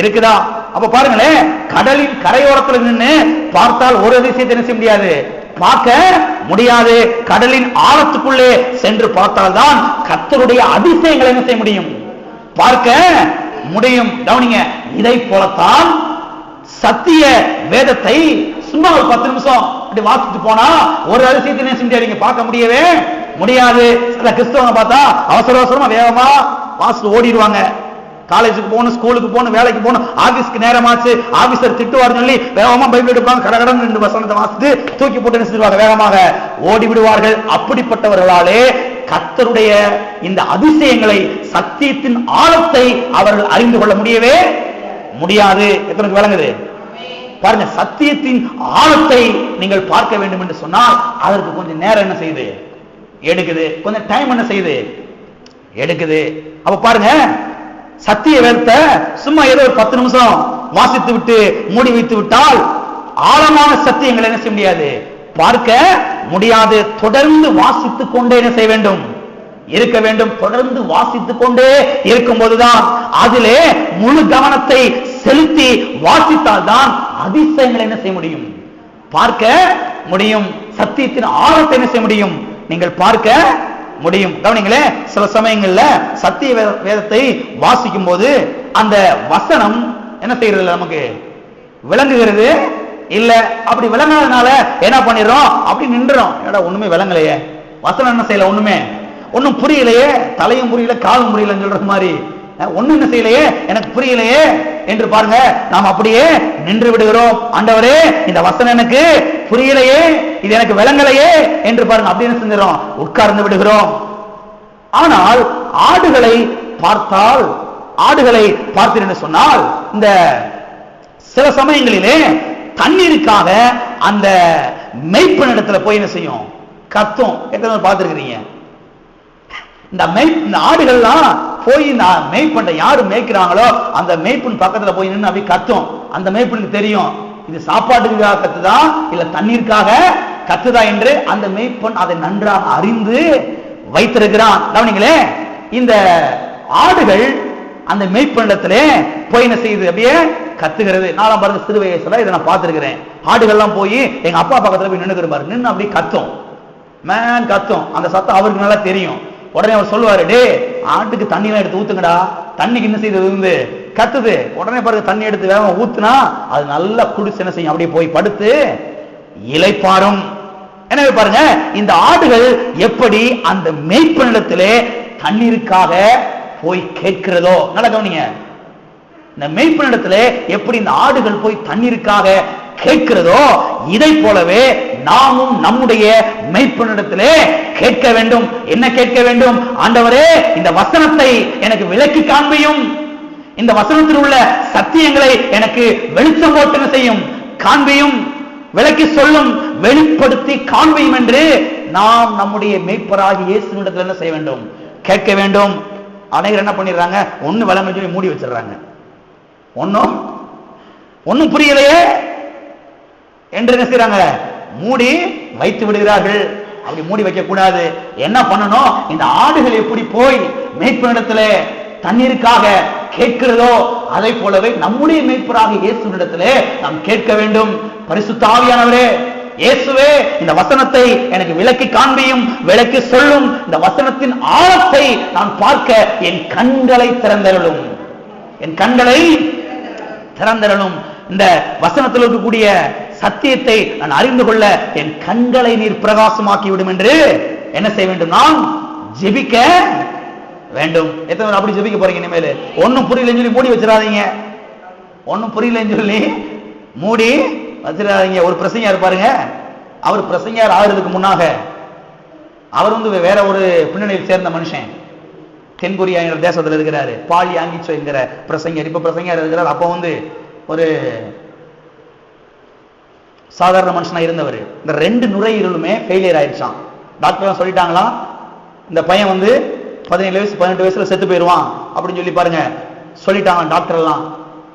இருக்குதா? அப்ப பாருங்களேன், கடலின் கரையோரத்தில் நின்று பார்த்தால் ஒரு அதிசயத்தை என்ன செய்ய முடியாது, பார்க்க முடியாது. கடலின் ஆழத்துக்குள்ளே சென்று பார்த்தால்தான் கர்த்தருடைய அதிசயங்களை என்ன செய்ய முடியும், பார்க்க முடியும். கவனிங்க, இதை போலத்தான் சத்திய வேதத்தை சும்மா ஒரு 10 நிமிஷம் அப்படி வாசிட்டு போனா ஒரு அதிசயத்தை என்ன செய்ய முடியாது, பார்க்க முடியவே முடியாது. சில கிறிஸ்தவங்க பார்த்தா அவசர அவசரமா வேகமா வாசிட்டு ஓடிடுவாங்க. காலேஜுக்கு போகணும், ஸ்கூலுக்கு போகணும், வேலைக்கு போகணும், ஆபீஸ்க்கு நேரமாச்சு, ஆபீசர் திட்டுவார்னு சொல்லி வேகமா பைபிள் எடுப்பாங்க, கடகடன் 2 வசனத்தை வாசித்து தூக்கி போட்டு நினைச்சிடுவாங்க, வேகமாக ஓடி விடுவார்கள். அப்படிப்பட்டவர்களாலே கர்த்தருடைய இந்த அதிசயங்களை, சத்தியத்தின் ஆழத்தை அவர்கள் அறிந்து கொள்ள முடியவே முடியாது. எத்தனை விளங்குது பாருங்க. சத்தியத்தின் ஆழத்தை நீங்கள் பார்க்க வேண்டும் என்று சொன்னால் அதற்கு கொஞ்சம் நேரம் என்ன செய்யுது எடுக்குது, கொஞ்சம் டைம் என்ன செய்யுது எடுக்குது. அப்ப பாருங்க, சத்திய வேதத்தை சும்மா ஏதோ ஒரு 10 நிமிஷம் வாசித்து விட்டு மூடி வைத்து விட்டால் ஆழமான சத்தியங்களை என்ன செய்ய முடியாது, பார்க்க முடியாது. தொடர்ந்து வாசித்துக் கொண்டே என்ன செய்ய வேண்டும், இருக்க வேண்டும். தொடர்ந்து வாசித்துக் கொண்டே இருக்கும் போதுதான், அதிலே முழு கவனத்தை செலுத்தி வாசித்தால் தான் அதிசயங்களை என்ன செய்ய முடியும், பார்க்க முடியும். சத்தியத்தின் ஆழத்தை என்ன செய்ய முடியும், நீங்கள் பார்க்க முடியும். கவனிங்களே, சில சமயங்கள்ல சத்திய வேதத்தை வாசிக்கும் போது அந்த வசனம் என்ன செய்யறது, நமக்கு விளங்குகிறது இல்ல. அப்படி விளங்காதனால என்ன பண்ணிடுறோம், அப்படி நின்றோம். ஏடா ஒண்ணுமே விளங்கலையே, வசனம் என்ன செய்யல, ஒண்ணும் புரியலையே, தலையும் புரியல காலும் புரியலன்னு சொல்ற மாதிரி, ஒண்ணும் என்ன செய்யலையே, எனக்கு புரியலையே என்று பாருங்க, நாம் அப்படியே நின்று விடுகிறோம். ஆண்டவரே, இந்த வசனம் எனக்கு புரியலையே, இது எனக்கு விளங்கலையே என்று பாருங்க, அப்படி என்ன செஞ்சிடும், உட்கார்ந்து விடுகிறோம். ஆனால் ஆடுகளை பார்த்தீர்கள் சொன்னால், இந்த சில சமயங்களிலே தண்ணீருக்காக அந்த மேய்ப்பனிடத்துல போய் என்ன செய்யும், கத்தும். எத்தனை பார்த்திருக்கிறீங்க? இந்த ஆடுகள்லாம் போய் மேய்ப்பண்ட யாரு மேய்க்கிறாங்களோ அந்த மேய்ப்பன் பக்கத்துல போய் நின்று அப்படி கத்தும். அந்த மேய்ப்பனுக்கு தெரியும் இது சாப்பாட்டுக்காக கத்துதா இல்ல தண்ணீருக்காக கத்துதா என்று அந்த மேய்ப்பன் அதை நன்றாக அறிந்து வைத்திருக்கிறான். கவனிங்களே, இந்த ஆடுகள் அந்த மேய்ப்பனிடத்திலே போய் என்ன செய்யுது, அப்படியே கத்துகிறது. நாலாம் பாருங்க, சிறு வயசுல இதை நான் பார்த்திருக்கிறேன். ஆடுகள்லாம் போய் எங்க அப்பா பக்கத்துல போய் நின்னுக்கிறாரு, நின்று அப்படி கத்தும், மேன் கத்தும். அந்த சத்தம் அவருக்கு நல்லா தெரியும். உடனே அவர் சொல்லுவாரு, டே ஆட்டுக்கு தண்ணி எல்லாம் எடுத்து ஊத்துங்கடா, தண்ணிக்கு என்ன செய்யுது, கத்துது. உடனே பாருங்க, தண்ணி எடுத்து வேக ஊத்துனா அது நல்லா குடிச்சு என்ன செய்யும், அப்படியே போய் படுத்து இளைப்பாறும். எனவே பாருங்க, இந்த ஆடுகள் எப்படி அந்த மேய்ப்பனிடத்திலே தண்ணீருக்காக போய் கேட்கிறதோ, நல்ல கவனிங்க, இந்த மேய்ப்பனிடத்திலே எப்படி இந்த ஆடுகள் போய் தண்ணீருக்காக கேட்கிறதோ, இதை போலவே நாமும் நம்முடைய மேய்ப்பனிடத்திலே கேட்க வேண்டும். என்ன கேட்க வேண்டும், ஆண்டவரே இந்த வசனத்தை எனக்கு விளக்கி காண்பியும், இந்த வசனத்தில் உள்ள சத்தியங்களை எனக்கு வெளிச்சம் போட்டு செய்யும், காண்பியும், விளக்கி சொல்லும், வெளிப்படுத்தி காண்பியும் என்று நாம் நம்முடைய மேய்ப்பராகிய இயேசுவிடத்தில் என்ன செய்ய வேண்டும், கேட்க வேண்டும். அனைவரும் என்ன பண்ணிடுறாங்க, ஒண்ணு விளங்க சொல்லி மூடி வச்சிடறாங்க, ஒன்னும் புரியலையே என்று என்ன செய்யறாங்க, மூடி வைத்து விடுகிறார்கள். அப்படி மூடி வைக்க கூடாது. என்ன பண்ணணும், இந்த ஆடுகள் எப்படி போய் மேய்ப்பனிடத்துல தண்ணீருக்காக கேட்கிறதோ அதை போலவே நம்முடைய மேய்ப்பராக இயேசுவிடத்திலே நாம் கேட்க வேண்டும். பரிசுத்த ஆவியானவரே, இயேசுவே இந்த வசனத்தை எனக்கு விளக்கி காண்பியும், விளக்கி சொல்லும், இந்த வசனத்தின் ஆழத்தை நான் பார்க்க என் கண்களை திறந்தருளும், என் கண்களை திறந்தருளும். இந்த வசனத்தில் இருக்கக்கூடிய சத்தியத்தை நான் அறிந்து கொள்ள என் கண்களை நீர் பிரகாசமாக்கி விடும் என்று என்ன செய்ய வேண்டும், நான் ஜெபிக்க வேண்டும். எத்தனை பேர் அப்படி ஜெபிக்க போறீங்க? இனிமேல் ஒன்னும் புரியலன்னு சொல்லி மூடி வச்சிடாதீங்க, ஒன்னும் புரியலன்னு சொல்லி மூடி வச்சிடாதீங்க. ஒரு பிரசங்கர் பாருங்க, அவர் பிரசங்கர் ஆகிறதுக்கு முன்னாக அவர் வேற ஒரு பின்னணியில் சேர்ந்த மனுஷன், தென்கொரியா என்ற தேசத்தில் இருக்கிறாரு, பாலி ஆங்கிச்சோ என்கிற பிரசங்கர். இப்ப பிரசங்கர் இருக்கிறார். அப்போ ஒரு சாதாரண மனுஷனா இருந்தவர். இந்த 2 நுரையீரலுமே ஃபெயிலியர் ஆயிடுச்சான். டாக்டர் சொல்லிட்டாங்களா, இந்த பையன் 17 வயசு 18 வயசுல செத்து போயிடுவான் அப்படின்னு சொல்லி பாருங்க சொல்லிட்டாங்க டாக்டர் எல்லாம்.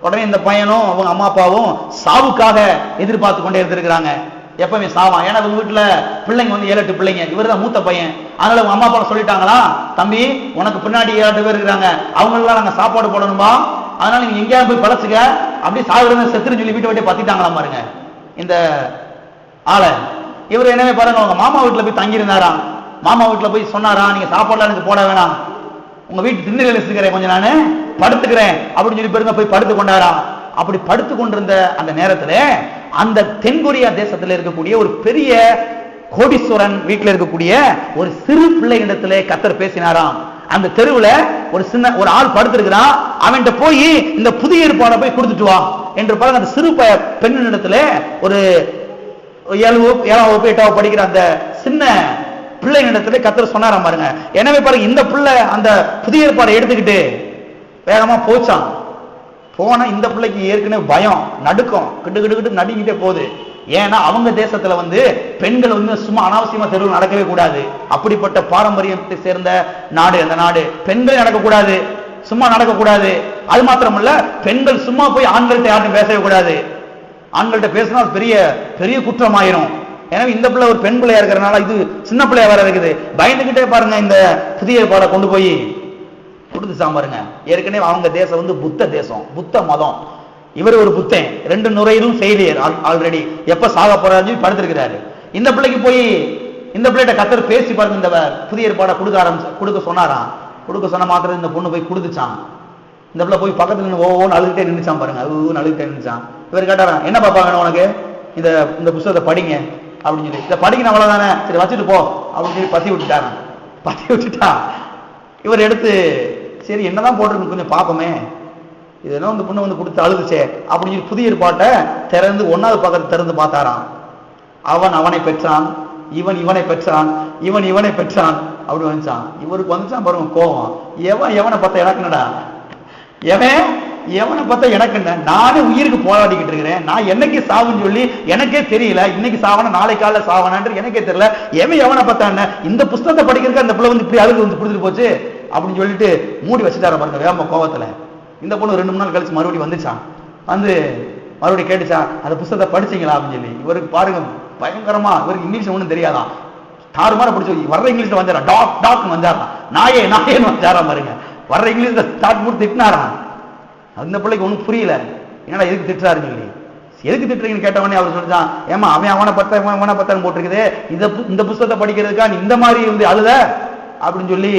உடனே இந்த பையனும் அவங்க அம்மா அப்பாவும் சாவுக்காக எதிர்பார்த்து கொண்டே இருந்திருக்கிறாங்க. எப்பவுமே சாவான். ஏன்னா அவங்க வீட்டுல பிள்ளைங்க 7-8 பிள்ளைங்க, இவர் தான் மூத்த பையன். அதனால அவங்க அம்மா அப்பா சொல்லிட்டாங்களா, தம்பி உனக்கு பின்னாடி 7 பேர் இருக்கிறாங்க, அவங்களெல்லாம் நாங்க சாப்பாடு போடணும்பா, அதனால நீங்க எங்கேயாவது போய் பழச்சுக்க, அப்படி சாகுறது செத்துன்னு சொல்லி வீட்டை விட்டு பத்திட்டாங்களாம் பாருங்க இந்த ஆளை. இவர் எனவே பாருங்க, அவங்க மாமா வீட்டுல போய் தங்கியிருந்தாராம். மாமா வீட்டுல போய் சொன்னாரா, நீங்க சாப்பாடுலாம் எனக்கு போட வேணாம், உங்க வீட்டு திண்ணையில வச்சுக்கிறேன், கொஞ்சம் நானு படுத்துக்கிறேன் அப்படின்னு சொல்லி பெருங்க போய் படுத்து கொண்டாராம். அப்படி படுத்து கொண்டிருந்த அந்த நேரத்துல அந்த தென்கொரியா தேசத்துல இருக்கக்கூடிய ஒரு பெரிய கோடீஸ்வரன் வீட்டுல இருக்கக்கூடிய ஒரு சிறு பிள்ளை இடத்துல கர்த்தர் பேசினாராம். அந்த தெருவுல ஒரு ஆள் படுத்திருக்கிறான், அவன்கிட்ட போய் இந்த புதிய ஏற்பாடை போய் கொடுத்துட்டு வா என்று பாருங்க. அந்த சிறு பெண்ணிடத்துல ஒரு 7ஆம் வகுப்பு 8ஆம் படிக்கிற அந்த சின்ன பிள்ளைகளிடத்துல கர்த்தர் சொன்னாராம் பாருங்க. எனவே பாருங்க, இந்த பிள்ளை அந்த புதிய ஏற்பாடை எடுத்துக்கிட்டு வேகமா போச்சான். போனா இந்த பிள்ளைக்கு ஏற்கனவே பயம், நடுக்கம், கிட்டு கிட்டு கிட்டு நடுங்கிட்டே போகுது. ஏன்னா அவங்க தேசத்துல பெண்கள் சும்மா அனாவசியமா தெருவில் நடக்கவே கூடாது. அப்படிப்பட்ட பாரம்பரியத்தை சேர்ந்த நாடு அந்த நாடு. பெண்கள் நடக்கக்கூடாது, சும்மா நடக்கக்கூடாது. அது மாத்திரமல்ல, பெண்கள் சும்மா போய் ஆண்கள்கிட்ட யாரும் பேசவே கூடாது. ஆண்கள்கிட்ட பேசினா பெரிய பெரிய குற்றமாயிரும். எனவே இந்த பிள்ளை ஒரு பெண் பிள்ளையா இருக்கிறனால, இது சின்ன பிள்ளையா வேற இருக்குது, பயந்துகிட்டே பாருங்க இந்த புதிய ஏற்பாடை கொண்டு போய் கொடுத்துச்சாம் பாருங்க. ஏற்கனவே அவங்க தேசம் புத்த தேசம், புத்த மதம். இவர் ஒரு புத்தன், 2 நுரையிலும் ஃபெயிலியர் ஆல்ரெடி, எப்ப சாக போறாரு படுத்திருக்கிறாரு. இந்த பிள்ளைக்கு போய் இந்த பிள்ளைகிட்ட கர்த்தர் பேசி பாருங்க, இந்த புதிய ஏற்பாடை கொடுக்க சொன்னாராம். கொடுக்க சொன்ன மாத்திரம் இந்த பொண்ணு போய் கொடுத்துச்சான். இந்த பிள்ளை போய் பக்கத்துல நின்று ஓன்னு அழுதுகிட்டே நின்றுச்சான் பாருங்க. அழுதுகிட்டே நின்றுச்சான். இவர் கேட்டாராம், என்ன பாப்பா வேணும் உனக்கு? இந்த புத்தகத்தை படிங்க அப்படின்னு சொல்லி. இதை படிக்கணும் அவ்வளவுதானே, சரி வச்சுட்டு போ அப்படின்னு சொல்லி பத்தி விட்டுட்டாரான். பத்தி விட்டுட்டா இவர் எடுத்து, சரி என்னதான் போட்டிருக்கு கொஞ்சம் பார்ப்போமே, இதெல்லாம் இந்த பொண்ணு கொடுத்து அழுதுச்சே அப்படின்னு சொல்லி புதிய ஏற்பாட்டை திறந்து 1வது பக்கத்தை திறந்து பார்த்தாராம். அவன் அவனை பெற்றான், இவன் இவனை பெற்றான், இவன் இவனை பெற்றான் அப்படி வந்துச்சான். இவருக்கு வந்துச்சான் பாருங்க கோபம். எவனை பார்த்தா எனக்கு என்னடா, எவனை பார்த்தா எனக்கு என்ன, நானே உயிருக்கு போராடிக்கிட்டு இருக்கிறேன், நான் என்னைக்கு சாவுன்னு சொல்லி எனக்கே தெரியல, இன்னைக்கு சாவன நாளை காலைல சாவனான்னு எனக்கே தெரியல, எவனை பார்த்தா என்ன, இந்த புத்தகத்தை படிக்கிறதுக்கு அந்த பிள்ளை இப்படி அழுது கொடுத்துட்டு போச்சு அப்படின்னு சொல்லிட்டு மூடி வச்சுட்டார பாருங்க வேம கோபத்துல. இந்த பொண்ணு 2 3 நாள் கழிச்சு மறுபடியும் வந்துச்சான். மறுபடியும் கேட்டுச்சான், அந்த புத்தகத்தை படிச்சீங்களா அப்படின்னு சொல்லி. இவருக்கு பாருங்க பயங்கரமா, இவருக்கு இங்கிலீஷ் ஒன்றும் தெரியாதான், தாறுமாற பிடிச்சி வர்ற இங்கிலீஷ்ல வந்தாரா, டாக் வந்தாராம், நாயேன்னு வந்தாராம் பாருங்க. வர்ற இங்கிலீஷ்ல ஸ்டார்ட் போட்டு திட்டினாராம். அந்த பிள்ளைக்கு ஒன்றும் புரியல, என்னடா எதுக்கு திட்டுறாருன்னு சொல்லி. எதுக்கு திட்டுறீங்கன்னு கேட்டவனே அவர் சொல்லிச்சான், ஏமா அவனை பத்தான்னு போட்டிருக்குது, இந்த புத்தகத்தை படிக்கிறதுக்கா நீ இந்த மாதிரி அழுத அப்படின்னு சொல்லி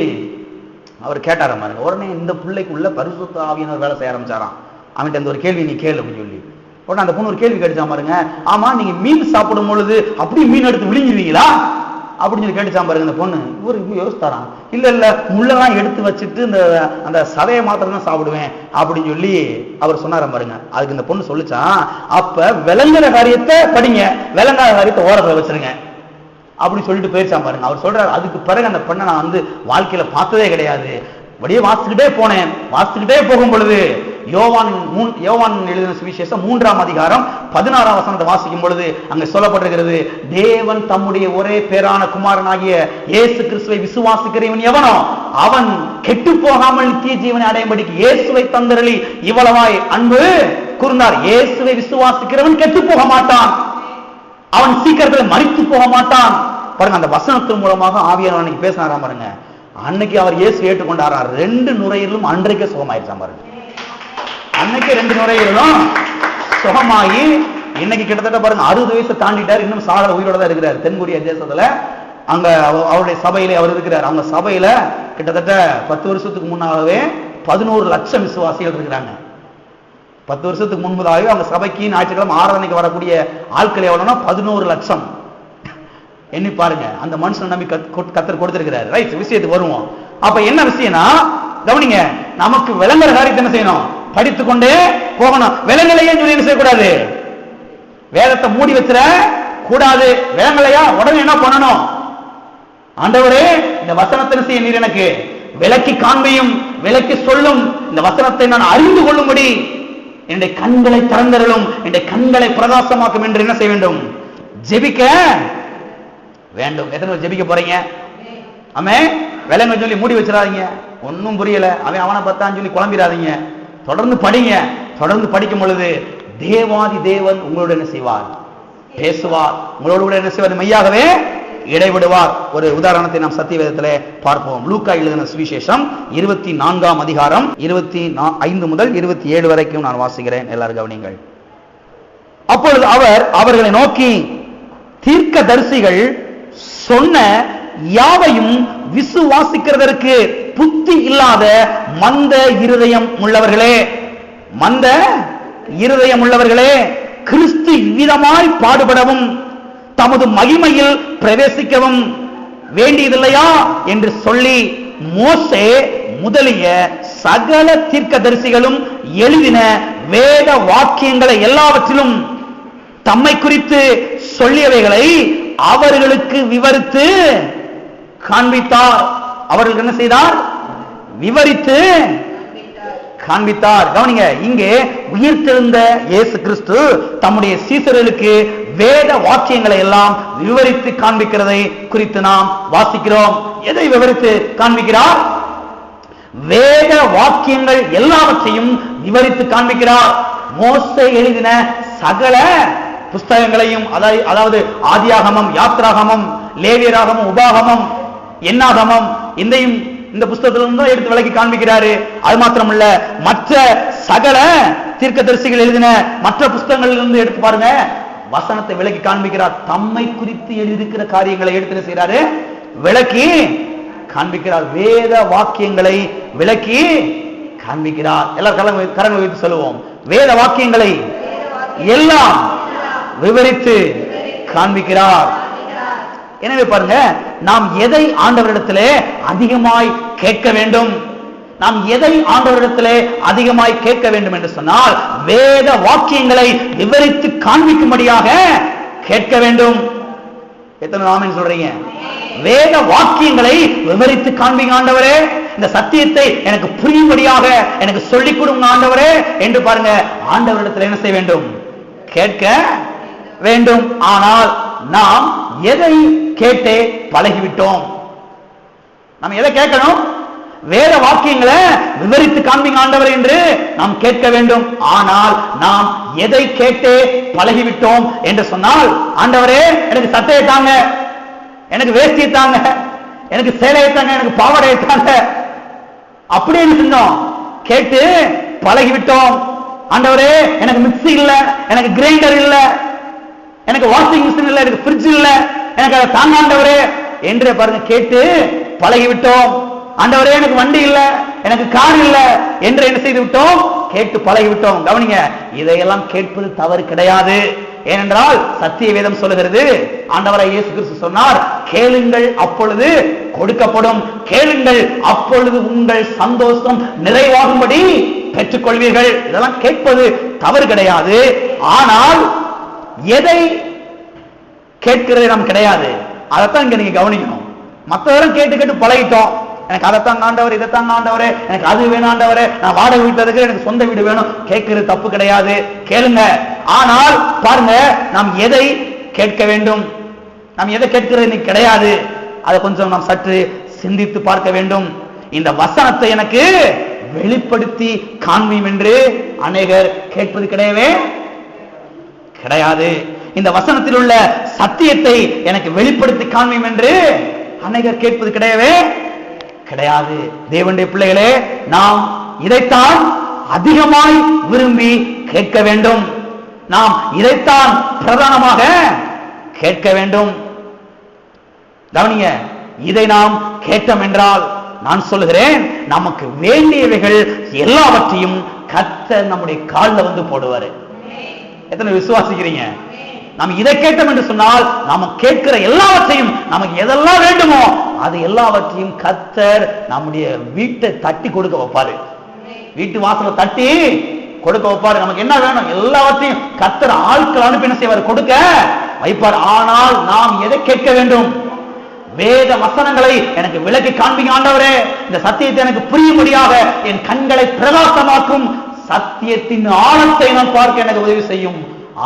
அவர் கேட்டாராம் பாருங்க. உடனே இந்த பிள்ளைக்குள்ள பரிசுத்த ஆவியானவர் வேலை செய்ய ஆரம்பிச்சாராம். அவன்கிட்ட அந்த ஒரு கேள்வி நீ கேளு அப்படின்னு சொல்லி. உடனே அந்த பொண்ணு ஒரு கேள்வி கேட்டுச்சா பாருங்க, ஆமா நீங்க மீன் சாப்பிடும் பொழுது அப்படியே மீன் எடுத்து விழுங்கிடுவீங்களா அப்படின்னு சொல்லி கேட்டுச்சான் பாருங்க இந்த பொண்ணு. இவரு யோசித்தாராம், இல்ல முள்ளெல்லாம் எடுத்து வச்சுட்டு அந்த சதையை மாத்திரம் தான் சாப்பிடுவேன் அப்படின்னு சொல்லி அவர் சொன்னாராம் பாருங்க. அதுக்கு இந்த பொண்ணு சொல்லிச்சான், அப்ப விளங்குற காரியத்தை படிங்க, விளங்காத காரியத்தை ஓரத்தில் வச்சிருங்க அப்படின்னு சொல்லிட்டு போயிருச்சான் பாருங்க. அவர் சொல்றாரு, அதுக்கு பிறகு அந்த பெண்ணை நான் வாழ்க்கையில பார்த்ததே கிடையாது. அப்படியே வாசிச்சுக்கிட்டே போனேன். வாசிச்சுக்கிட்டே போகும் பொழுது யோவான் எழுதின சுவிசேஷம் 3ஆம் அதிகாரம் 16ஆம் வசனத்தை வாசிக்கும் பொழுது அங்க சொல்லப்பட்டிருக்கிறது, தேவன் தம்முடைய ஒரே பேரான குமாரனாகிய இயேசு கிறிஸ்துவை விசுவாசிக்கிறவன் எவனோ அவன் கெட்டு போகாமல் நித்திய ஜீவனை அடையும்படிக்கு இயேசுவை தந்தரளி இவ்வளவாய் அன்பு கூர்ந்தார். இயேசுவை விசுவாசிக்கிறவன் கெட்டு போக மாட்டான், அவன் சீக்கிரத்தில் மரித்து போக மாட்டான். பாருங்க, அந்த வசனத்தின் மூலமாக ஆவியானவர் அன்னைக்கு பேசினாராம் பாருங்க. அன்னைக்கு அவர் இயேசு ஏற்றுக்கொண்டாரா, 2 நுரையிலும் அன்றைக்கே சுகமாயிருச்சாம் பாருங்க. அன்னைக்கு 2 நுரையிலும் சுகமாகி இன்னைக்கு கிட்டத்தட்ட பாருங்க 60 வயசை தாண்டிட்டார், இன்னும் சாகர உயிரோட தான் இருக்கிறார். தென்கொரியா தேசத்துல அங்க அவருடைய சபையில அவர் இருக்கிறார். அவங்க சபையில கிட்டத்தட்ட 10 வருஷத்துக்கு முன்னாகவே 11 லட்சம் விசுவாசிகள் இருக்கிறாங்க. 10 வருஷத்துக்கு முன்பதாகவே அவங்க சபைக்கு ஞாயிற்றுக்கிழமை ஆராதனைக்கு வரக்கூடிய ஆட்கள் எவ்வளவுனா 11 லட்சம். எண்ணி பாருங்க, அந்த மனுஷன் நம்பி கர்த்தர் கொடுத்திருக்கிறார். ரைட், விஷயத்துக்கு வருவோம். அப்ப என்ன விஷயம்னா கவனிங்க, நமக்கு விளங்குற காரியத்தை என்ன செய்யணும், படித்துக்கொண்டே போகணும். விளங்கலையே சொல்லி என்ன செய்யக்கூடாது, வேதத்தை மூடி வச்சிட கூடாது. விளங்கலையா உடனே என்ன பண்ணணும், ஆண்டவரே இந்த வசனத்தை செய்ய நீர் எனக்கு விளக்கி காண்பியும், விளக்கி சொல்லும், இந்த வசனத்தை நான் அறிந்து கொள்ளும்படி என்னுடைய கண்களை திறந்தருளும், என்னுடைய கண்களை பிரகாசமாக்கும் என்று என்ன செய்ய வேண்டும், ஜெபிக்க வேண்டும். எத்தனை பேர் ஜெபிக்க போறீங்க? ஆமே. விளங்க சொல்லி மூடி வச்சிடாதீங்க, ஒன்னும் புரியல அவனை பார்த்தான்னு சொல்லி குழம்பிடாதீங்க. தொடர்ந்து படிங்க. தொடர்ந்து படிக்கும் பொழுது தேவாதி தேவன் உங்களோட என்ன செய்வார், பேசுவார். உங்களோட கூட என்ன செய்வார், மெய்யாகவே இடைவிடுவார். ஒரு உதாரணத்தை நாம் சத்தியவேதத்திலே பார்ப்போம். லூக்கா எழுதின சுவிசேஷம் 24ஆம் அதிகாரம் 25 முதல் 27 வரைக்கும் நான் வாசிக்கிறேன், எல்லாரும் கவனிங்கள். அப்பொழுது அவர் அவர்களை நோக்கி, தீர்க்கதரிசிகள் சொன்ன யாவையும் விசுவாசிக்கிறதற்கு புத்தி இல்லாத மந்த இருதயம் உள்ளவர்களே, மந்த இருதயம் உள்ளவர்களே, கிறிஸ்து இவ்விதமாய் பாடுபடவும் தமது மகிமையில் பிரவேசிக்கவும் வேண்டியதில்லையா என்று சொல்லி மோசே முதலிய சகல தீர்க்கதரிசிகளும் எழுதின வேத வாக்கியங்களை எல்லாவற்றிலும் தம்மை குறித்து சொல்லியவைகளை அவர்களுக்கு விவரித்து காண்பித்தார். அவர்களுக்கு என்ன செய்தார்? விவரித்து காண்பித்தார். கவனிங்க, இங்கே உயிர்த்தெழுந்த இயேசு கிறிஸ்து தம்முடைய சீசர்களுக்கு வேத வாக்கியங்களை எல்லாம் விவரித்து காண்பிக்கிறதை குறித்து நாம் வாசிக்கிறோம். எதை விவரித்து காண்பிக்கிறார்? வேத வாக்கியங்கள் எல்லாவற்றையும் விவரித்து காண்பிக்கிறார். மோசே எழுதின சகல புஸ்தகங்களையும், அதாவது ஆதியாகமம், யாத்ராகமம், லேவியராகமம், உபாகமம், என்னாகமம், இந்த புஸ்தகத்திலிருந்து தான் எடுத்து விளக்கி காண்பிக்கிறாரு. அது மாத்திரமல்ல, மற்ற சகல தீர்க்கதரிசிகள் எழுதின மற்ற புஸ்தகங்களிலிருந்து எடுத்து பாருங்க, வசனத்தை விளக்கி காண்பிக்கிறார். தம்மை குறித்து எழுதியிருக்கிற காரியங்களை எடுத்து செய்யறாரு, விளக்கி காண்பிக்கிறார். வேத வாக்கியங்களை விளக்கி காண்பிக்கிறார். எல்லாரும் கரங்களை வைத்து சொல்லுவோம், வேத வாக்கியங்களை எல்லாம் விவரித்து காண்பிக்கிறார். எனவே பாருங்க, நாம் எதை ஆண்டவரிடத்திலே அதிகமாய் கேட்க வேண்டும்? நாம் எதை ஆண்டவரிடத்திலே அதிகமாய் கேட்க வேண்டும் என்று சொன்னால், வேத வாக்கியங்களை விவரித்து காண்பிக்கும்படியாக கேட்க வேண்டும். எத்தனை ஆமென் சொல்றீங்க? வேத வாக்கியங்களை விவரித்து காண்பிங்க ஆண்டவரே, இந்த சத்தியத்தை எனக்கு புரியும்படியாக எனக்கு சொல்லிக் கொடுங்க ஆண்டவரே என்று பாருங்க, ஆண்டவரிடத்தில் என்ன செய்ய வேண்டும்? கேட்க வேண்டும். ஆனால் நாம் எதை கேட்டே பழகிவிட்டோம்? நாம் எதை கேட்கணும்? வேத வாக்கியங்களை விவரித்து காண்பிங்க ஆண்டவர் என்று நாம் கேட்க வேண்டும். ஆனால் நாம் எதை கேட்டே பழகிவிட்டோம் என்று சொன்னால், ஆண்டவரே எனக்கு சட்டையை தாங்க, எனக்கு வேஷ்டியை தாங்க, எனக்கு சேலையை தாங்க, எனக்கு பாவாடையை தாங்க, அப்படின்னு சொன்னோம், கேட்டு பழகிவிட்டோம். ஆண்டவரே எனக்கு மிக்ஸி இல்ல, எனக்கு கிரைண்டர் இல்ல, எனக்கு வாஷிங் மிஷின் இல்ல, எனக்கு ஃப்ரிட்ஜ் இல்ல, எனக்கு அதை தாங்க ஆண்டவரே என்று பாருங்க கேட்டு பழகிவிட்டோம். ஆண்டவரே எனக்கு வண்டி இல்ல, எனக்கு கார் இல்ல என்று என்ன செய்து விட்டோம்? கேட்டு பழகிவிட்டோம். கவனிங்க, இதையெல்லாம் கேட்பது தவறு கிடையாது. ஏனென்றால் சத்திய வேதம் சொல்லுகிறது, ஆண்டவராகிய இயேசு கிறிஸ்து சொன்னார், கேளுங்கள் அப்பொழுது கொடுக்கப்படும், கேளுங்கள் அப்பொழுது உங்கள் சந்தோஷம் நிறைவாகும்படி பெற்றுக்கொள்வீர்கள். இதெல்லாம் கேட்பது தவறு கிடையாது. ஆனால் எதை கேட்கிறது நாம் கிடையாது. அதைத்தான் இங்க நீங்க கவனிக்கணும். மற்றவரும் கேட்டு கேட்டு பழகிட்டோம். எனக்கு அதைத்தான் ஆண்டவர், இதைத்தான் ஆண்டவரே, எனக்கு அது வேணும் ஆண்டவரே, நான் வாடகை வீட்டுல இருக்கிறேன், எனக்கு சொந்த வீடு வேணும், கேட்கிறது தப்பு கிடையாது, கேளுங்க. ஆனால் பாருங்க, நாம் எதை கேட்க வேண்டும், நாம் எதை கேட்கிறது கிடையாது. அதை கொஞ்சம் நாம் சற்று சிந்தித்து பார்க்க வேண்டும். இந்த வசனத்தை எனக்கு வெளிப்படுத்தி காண்பியும் என்று அநேகர் கேட்பது கிடையவே கிடையாது. இந்த வசனத்தில் உள்ள சத்தியத்தை எனக்கு வெளிப்படுத்தி காண்பியும் என்று அநேகர் கேட்பது கிடையவே கிடையாது. தேவனுடைய பிள்ளைகளே, நாம் இதைத்தான் அதிகமாய் விரும்பி கேட்க வேண்டும். நாம் இதைத்தான் பிரதானமாக கேட்க வேண்டும். கவனிங்க, இதை நாம் கேட்டோம் என்றால் நான் சொல்லுகிறேன், நமக்கு வேண்டியவைகள் எல்லாவற்றையும் கர்த்தர் நம்முடைய காலில் வந்து போடுவாரு. எத்தனை விசுவாசிக்கிறீங்க? நாம் இதை கேட்டோம் என்று சொன்னால், நாம கேட்கிற எல்லாவற்றையும், நமக்கு எதெல்லாம் வேண்டுமோ அது எல்லாவற்றையும் கர்த்தர் நம்முடைய வீட்டை தட்டி கொடுக்க வைப்பாரு. வீட்டு வாசலை தட்டி கொடுக்க வைப்பாரு. நமக்கு என்ன வேணும் எல்லாவற்றையும் கர்த்தர் ஆட்கள் அனுப்பி என்ன செய்வார்? கொடுக்க வைப்பார். ஆனால் நாம் எதை கேட்க வேண்டும்? வேத வசனங்களை எனக்கு விளக்கி காண்பிங்க ஆண்டவரே, இந்த சத்தியத்தை எனக்கு புரியும்படியாக என் கண்களை பிரகாசமாக்கும், சத்தியத்தின் ஆழத்தை நான் பார்க்க எனக்கு உதவி செய்யும்.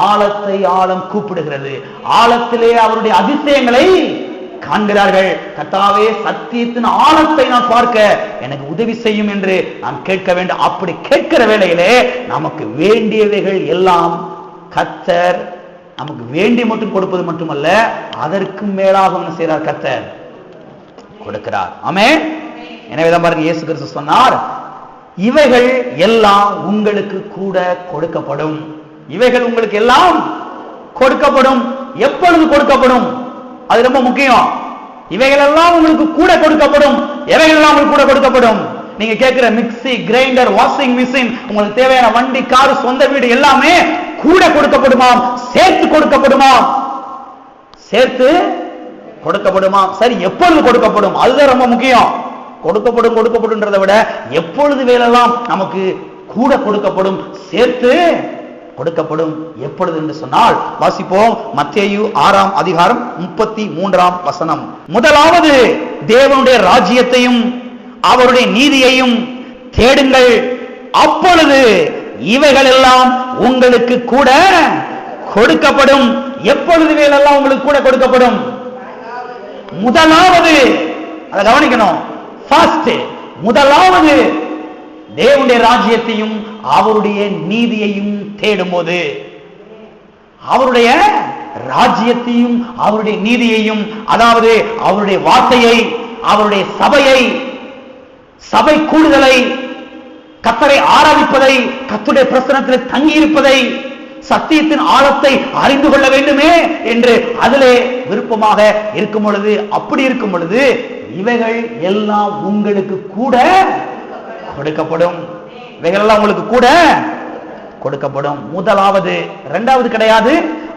ஆழத்தை ஆழம் கூப்பிடுகிறது. ஆழத்திலே அவருடைய அதிசயங்களை காண்கிறார்கள். கர்த்தாவே, சத்தியத்தின் ஆழத்தை நான் பார்க்க எனக்கு உதவி செய்யும் என்று நாம் கேட்க வேண்டும். அப்படி கேட்கிற வேளையிலே நமக்கு வேண்டியவைகள் எல்லாம் கர்த்தர் நமக்கு வேண்டி மட்டும் கொடுப்பது மட்டுமல்ல, அதற்கும் மேலாக என்ன செய்கிறார்? கர்த்தர் கொடுக்கிறார். ஆமென். எனவேதான் பாருங்க, இயேசு கிறிஸ்து சொன்னார், இவைகள் எல்லாம் உங்களுக்கு கூட கொடுக்கப்படும். இவைகள் உங்களுக்கு எல்லாம் கொடுக்கப்படும். எப்பொழுது கொடுக்கப்படும்? அது ரொம்ப முக்கியம். இவைகள் எல்லாம் உங்களுக்கு கூட கொடுக்கப்படும். எவைகள் எல்லாம் உங்களுக்கு கூட கொடுக்கப்படும்? நீங்க கேட்கிற மிக்ஸி, கிரைண்டர், வாஷிங் மிஷின், உங்களுக்கு தேவையான வண்டி, கார், சொந்த வீடு எல்லாமே கூட கொடுக்கப்படுமாம், சேர்த்து கொடுக்கப்படுமாம். சேர்த்து கொடுக்கப்படுமா? சரி, எப்பொழுது கொடுக்கப்படும்? அதுதான் ரொம்ப முக்கியம். கொடுக்கப்படும் கொடுக்கப்படும்ன்றதை விட எப்பொழுது வேலையெல்லாம் நமக்கு கூட கொடுக்கப்படும், சேர்த்து கொடுக்கப்படும். எப்பொழுது என்று சொன்னால் வாசிப்போம். மத்தேயு 6ஆம் அதிகாரம் 33ஆம் வசனம். முதலாவது தேவனுடைய ராஜ்யத்தையும் அவருடைய நீதியையும் தேடுங்கள், அப்பொழுது இவைகள் எல்லாம் உங்களுக்கு கூட கொடுக்கப்படும். எப்பொழுது இவைகள் எல்லாம் உங்களுக்கு கூட கொடுக்கப்படும்? முதலாவது, அதை கவனிக்கணும். ஃபர்ஸ்ட், முதலாவது தேவனுடைய ராஜ்யத்தையும் அவருடைய நீதியையும் தேடும்போது, அவருடைய ராஜ்யத்தையும் அவருடைய நீதியையும், அதாவது அவருடைய வார்த்தையை, அவருடைய சபையை, சபை கூடுதலை, கர்த்தரை ஆராதிப்பதை, கர்த்தருடைய பிரசன்னத்தில் தங்கி இருப்பதை, சத்தியத்தின் ஆழத்தை அறிந்து கொள்ள வேண்டுமே என்று அதிலே விருப்பமாக இருக்கும் பொழுது, அப்படி இருக்கும் பொழுது இவைகள் எல்லாம் உங்களுக்கு கூட கொடுக்கப்படும். இவைகள் எல்லாம் உங்களுக்கு கூட கொடுக்கப்படும். முதலாவது, இரண்டாவது கிடையாது,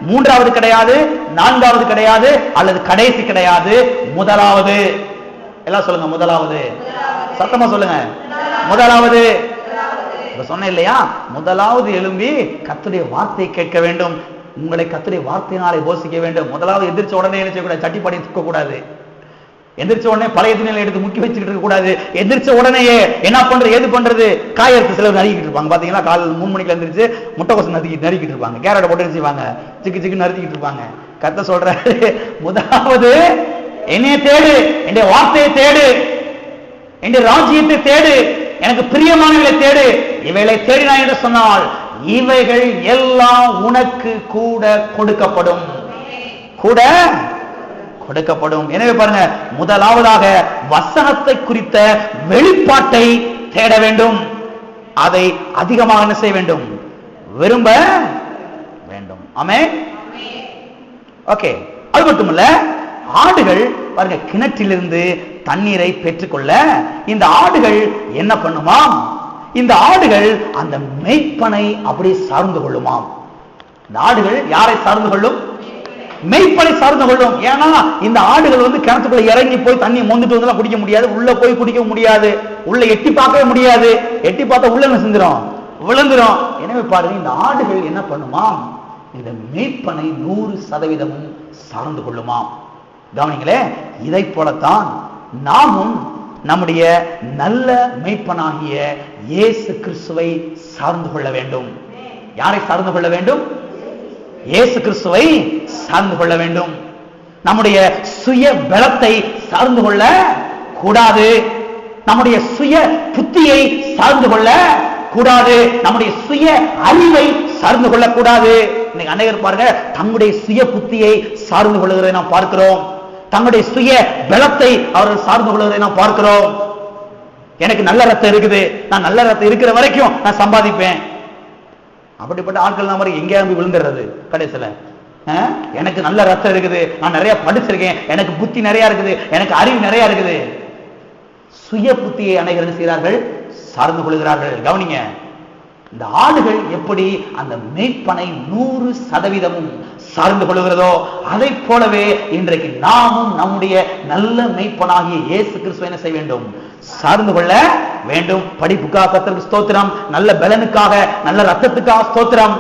மூன்றாவது கிடையாது, நான்காவது கிடையாது, அல்லது கடைசி கிடையாது. முதலாவது. எல்லாம் சொல்லுங்க, முதலாவது. சத்தமா சொல்லுங்க, முதலாவது. சொன்ன இல்லையா, முதலாவது எழும்பி கர்த்தருடைய வார்த்தை கேட்க வேண்டும். உங்களை கர்த்தருடைய வார்த்தையினாலே போஷிக்க வேண்டும். முதலாவது எந்திரிச்ச உடனே என்ன செய்யக்கூடாது? சட்டிப்பாடி தூக்க கூடாது. எந்திரிச்ச உடனே பழைய துணியில எடுத்து முக்கி வச்சுக்கிட்டு இருக்க கூடாது. எந்திரிச்ச உடனேயே என்ன பண்றது, ஏது பண்றது, காய் எடுத்து சிலர் நறுக்கிட்டு இருப்பாங்க. பாத்தீங்கன்னா காலை 3 மணிக்கு எந்திரிச்சு முட்டைக்கோசம் நறுக்கிட்டு இருப்பாங்க, கேரட் போட்டு செய்வாங்க, சிக்கு சிக்கு நறுக்கிட்டு இருப்பாங்க. கர்த்தர் சொல்றாரு, முதலாவது என்னைய தேடு, என்னுடைய வார்த்தையை தேடு, என்னுடைய ராஜ்யத்தை தேடு, எனக்கு பிரியமானவர்களை தேடு. இவைகளை தேடினாய் என்று சொன்னால் இவைகள் எல்லாம் உனக்கு கூட கொடுக்கப்படும், கூட கொடுக்கப்படும். எனவே பாருங்க, முதலாவதாக வசனத்தை குறித்த வெளிப்பாட்டை தேட வேண்டும். அதை அதிகமாக என்ன செய்ய வேண்டும்? விரும்ப வேண்டும். ஆமென். ஓகே. அது மட்டுமல்ல, ஆடுகள் பாருங்க, கிணற்றிலிருந்து தண்ணீரை பெற்றுக்கொள்ள இந்த ஆடுகள் என்ன பண்ணுமாம்? இந்த ஆடுகள் அந்த மேய்ப்பனை அப்படி சார்ந்து கொள்ளுமாம். இந்த ஆடுகள் யாரை சார்ந்து கொள்ளும்? மேய்ப்பனை சார்ந்து கொள்ளும். ஏன்னா இந்த ஆடுகள் கிணத்துக்குள்ள இறங்கி போய் தண்ணி மொந்துட்டு வந்து குடிக்க முடியாது, உள்ள போய் குடிக்க முடியாது, உள்ள எட்டி பார்க்கவே முடியாது. எட்டி பார்த்தா உள்ள என்ன செஞ்சிடும்? விழுந்துரும். எனவே பாருங்க, இந்த ஆடுகள் என்ன பண்ணுமாம்? இந்த மேய்ப்பனை 100% சார்ந்து கொள்ளுமாம். கவனிங்களே, இதை போலத்தான் நாமும் நம்முடைய நல்ல மேய்ப்பனாகிய இயேசு கிறிஸ்துவை சார்ந்து கொள்ள வேண்டும். யாரை சார்ந்து கொள்ள வேண்டும்? இயேசு கிறிஸ்துவை சார்ந்து கொள்ள வேண்டும். நம்முடைய சுய பலத்தை சார்ந்து கொள்ள கூடாது, நம்முடைய சுய புத்தியை சார்ந்து கொள்ள கூடாது, நம்முடைய சுய அறிவை சார்ந்து கொள்ள கூடாது. இன்னைக்கு அநேகர் பாருங்க, தங்களுடைய சுய புத்தியை சார்ந்து கொள்கிறதை நாம் பார்க்கிறோம், தங்களுடைய சுய பலத்தை அவர்கள் சார்ந்து கொள்வதை நாம் பார்க்கிறோம். எனக்கு நல்ல ரத்தம் இருக்குது, நான் நல்ல ரத்தம் இருக்கிற வரைக்கும் நான் சம்பாதிப்பேன். அப்படிப்பட்ட ஆட்கள் நம்ம எங்கேயாவது விழுந்துடுறது கடைசியில. எனக்கு நல்ல ரத்தம் இருக்குது, நான் நிறைய படிச்சிருக்கேன், எனக்கு புத்தி நிறைய இருக்குது, எனக்கு அறிவு நிறைய இருக்குது. சுய புத்தியை அனைவரும் செய்கிறார்கள், சார்ந்து கொள்கிறார்கள். கவனிங்க, இந்த ஆடுகள் எப்படி அந்த மேய்ப்பனை 100% சார்ந்து கொள்கிறதோ, அதை போலவே இன்றைக்கு நாமும் நம்முடைய நல்ல மேய்ப்பனாகிய இயேசு கிறிஸ்துவை என்ன செய்ய வேண்டும்? சார்ந்து கொள்ள வேண்டும். படிப்புக்காக கர்த்தருக்கு ஸ்தோத்திரம், நல்ல பலனுக்காக, நல்ல ரத்தத்துக்காக ஸ்தோத்திரம்.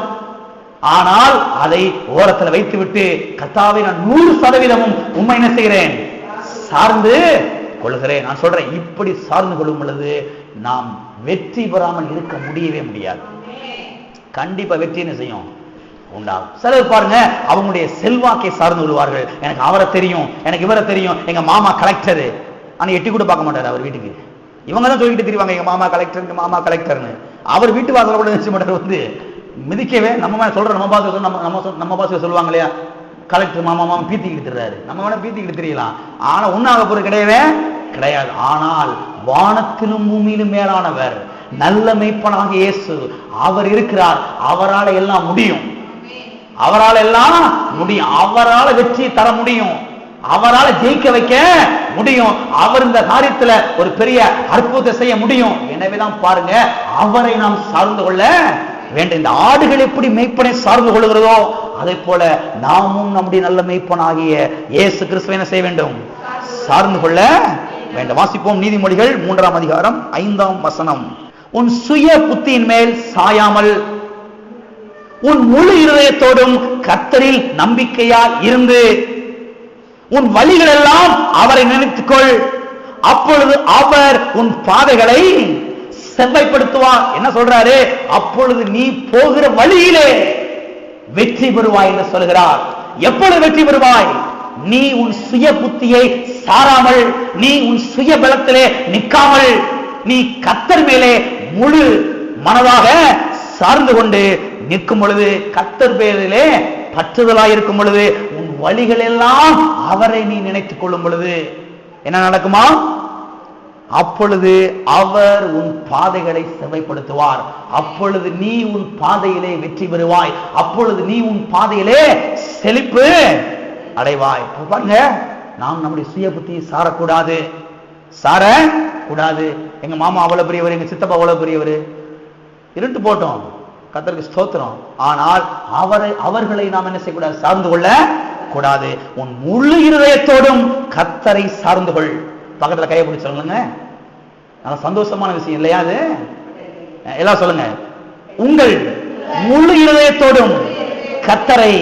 ஆனால் அதை ஓரத்தில் வைத்துவிட்டு, கர்த்தாவே நான் 100% உண்மை என்ன செய்கிறேன்? சார்ந்து கொள்கிறேன். நான் சொல்றேன், இப்படி சார்ந்து கொள்ளும் பொழுது நாம் வெற்றி பெறாமல் இருக்க முடியவே முடியாது. கண்டிப்பா வெற்றி என்ன செய்யும்? உண்டாகும். சிலர் பாருங்க, அவங்களுடைய செல்வாக்கை சார்ந்து கொள்வார்கள். எனக்கு அவரை தெரியும், எனக்கு இவரை தெரியும், எங்க மாமா கலெக்டர், ஆனா எட்டி கூட பார்க்க மாட்டாரு அவர் வீட்டுக்கு. இவங்க தான் சொல்லிட்டு தெரிவாங்க, எங்க மாமா கலெக்டர், மாமா கலெக்டர்னு. அவர் வீட்டு வாசல கூட நினைச்ச மாட்டார், மிதிக்கவே. நம்ம சொல்ற நம்ம பாச சொல்லுவாங்க இல்லையா, கலெக்டர் மாமா மாமா பீத்திக்கிட்டு திரிறாரு. நம்ம வேணா பீத்திக்கிட்டு தெரியலாம், ஆனா ஒன்னாக போறது கிடையவே கிடையாது. ஆனால் வானத்திலும் பூமியிலும் மேலானவர் நல்ல மேய்ப்பனாக இயேசு அவர் இருக்கிறார். அவரால் எல்லாம் முடியும், அவரால் எல்லாம் முடியும், அவரால் வெற்றி தர முடியும், அவரால் ஜெயிக்க வைக்க முடியும், அவர் இந்த காரியத்துல ஒரு பெரிய அற்புதத்தை செய்ய முடியும். எனவேதான் பாருங்க, அவரை நாம் சார்ந்து கொள்ள வேண்டும். இந்த ஆடுகள் எப்படி மேய்ப்பனை சார்ந்து கொள்கிறதோ, அதே போல நாமும் நம்முடைய நல்ல மேய்ப்பனாகிய இயேசு கிறிஸ்துவை என்ன செய்ய வேண்டும்? சார்ந்து கொள்ள வேண்டும். வாசிப்போம் நீதிமொழிகள் 3ஆம் அதிகாரம் 5ஆம் வசனம். உன் சுய புத்தியின் மேல் சாயாமல் உன் முழு இருதயத்தோடும் கர்த்தரில் நம்பிக்கையா இருந்து உன் வழிகள் எல்லாம் அவரை நினைத்துக்கொள், அப்பொழுது அவர் உன் பாதைகளை செவ்வாய்ப்படுத்துவார். என்ன சொல்றாரு? அப்பொழுது நீ போகிற வழியிலே வெற்றி பெறுவாய் என்று சொல்கிறார். எப்பொழுது வெற்றி பெறுவாய்? நீ உன் சுய புத்தியை சாராமல், நீ உன் சுய பலத்திலே நிற்காமல், நீ கர்த்தர் மேலே முழு மனதாக சார்ந்து கொண்டு நிற்கும் பொழுது, கர்த்தர் பேரிலே பற்றுதலாய் இருக்கும் பொழுது, உன் வழிகள் எல்லாம் அவரை நீ நினைத்துக் கொள்ளும் பொழுது என்ன நடக்குமா? அப்பொழுது அவர் உன் பாதைகளை செவ்வாய்ப்படுத்துவார். அப்பொழுது நீ உன் பாதையிலே வெற்றி பெறுவாய். அப்பொழுது நீ உன் பாதையிலே செழிப்பு அடைவாய். பாருங்க, நாம் நம்முடைய சுய புத்தியை சாரக்கூடாது, சாரக்கூடாது. எங்க மாமா அவ்வளவு பெரியவர், எங்க சித்தப்பா அவ்வளவு பெரியவர், இருட்டு போட்டோம், கர்த்தருக்கு ஸ்தோத்திரம். ஆனால் அவர்களை நாம் என்ன செய்யக்கூடாது? சார்ந்து கொள்ள கூடாது. உன் முழு இருதயத்தோடும் கர்த்தரை சார்ந்து கொள். பக்கத்துல கையை பிடிச்சு சொல்லுங்க. நல்ல சந்தோஷமான விஷயம் இல்லையா அது? எல்லாம் சொல்லுங்க. உங்கள் முழு இருதயத்தோடும் கர்த்தரை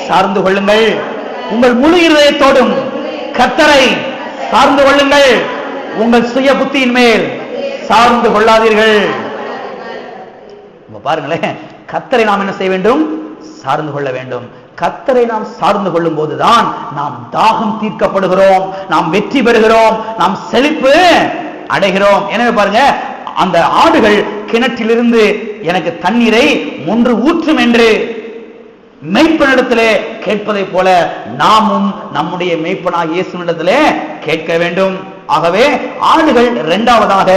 சார்ந்து கொள்ளுங்கள். உங்கள் முழு இருதயத்தோடும் கர்த்தரை சார்ந்து கொள்ளுங்கள். உங்கள் சுய புத்தியின் மேல் சார்ந்து கொள்ளாதீர்கள். பாருங்களேன், கர்த்தரை நாம் என்ன செய்ய வேண்டும்? சார்ந்து கொள்ள வேண்டும். கர்த்தரை நாம் சார்ந்து கொள்ளும் போதுதான் நாம் தாகம் தீர்க்கப்படுகிறோம், நாம் வெற்றி பெறுகிறோம், நாம் செழிப்பு அடைகிறோம். எனவே பாருங்க, அந்த ஆடுகள் கிணற்றிலிருந்து எனக்கு தண்ணீரை ஒன்று ஊற்றும் என்று மெய்ப்பனிடத்திலே கேட்பதை போல நாமும் நம்முடைய மெய்ப்பனாக இயேசுவினிடத்திலே கேட்க வேண்டும். ஆகவே ஆடுகள் இரண்டாவதாக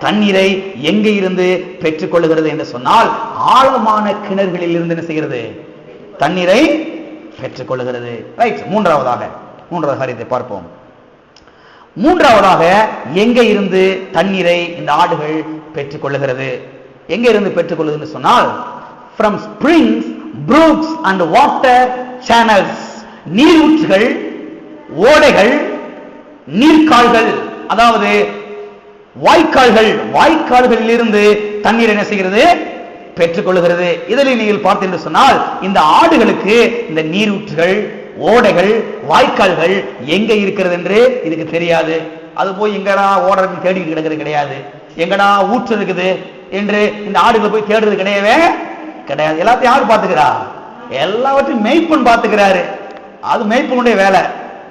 தண்ணீரை எங்கே இருந்து பெற்றுக் கொள்ளுகிறது என்று சொன்னால், ஆழமான கிணறுகளில் இருந்து என்ன செய்கிறது? தண்ணீரை பெற்றுக் கொள்ளுகிறது. ரைட். மூன்றாவது காரியத்தை பார்ப்போம். மூன்றாவதாக எங்கே இருந்து தண்ணீரை இந்த ஆடுகள் பெற்றுக் கொள்ளுகிறது? எங்கே இருந்து பெற்றுக் கொள்ளுகிறது சொன்னால், from springs, brooks and water channels. நீரூற்றுகள், ஓடைகள், நீர்க்கால்கள், அதாவது வாய்க்கால்களில் இருந்து தண்ணீர் என்ன செய்கிறது? பெற்றுக் கொள்ளுகிறது. இதில் நீங்கள் பார்த்து என்று சொன்னால், இந்த ஆடுகளுக்கு இந்த நீரூற்றுகள், ஓடைகள், வாய்க்கால்கள் எங்க இருக்கிறது என்று இதுக்கு தெரியாது. அது போய் எங்கடா ஓடை தேடி கிடக்கிறது கிடையாது, எங்கடா ஊற்று இருக்குது என்று இந்த ஆடுகள் போய் தேடுறது கிடையவே கிடையாது. எல்லாத்தையும் யாரு பாத்துக்கிறா? எல்லாவற்றையும் மெய்ப்பன் பாத்துக்கிறாரு. அது மெய்ப்பனுடைய வேலை.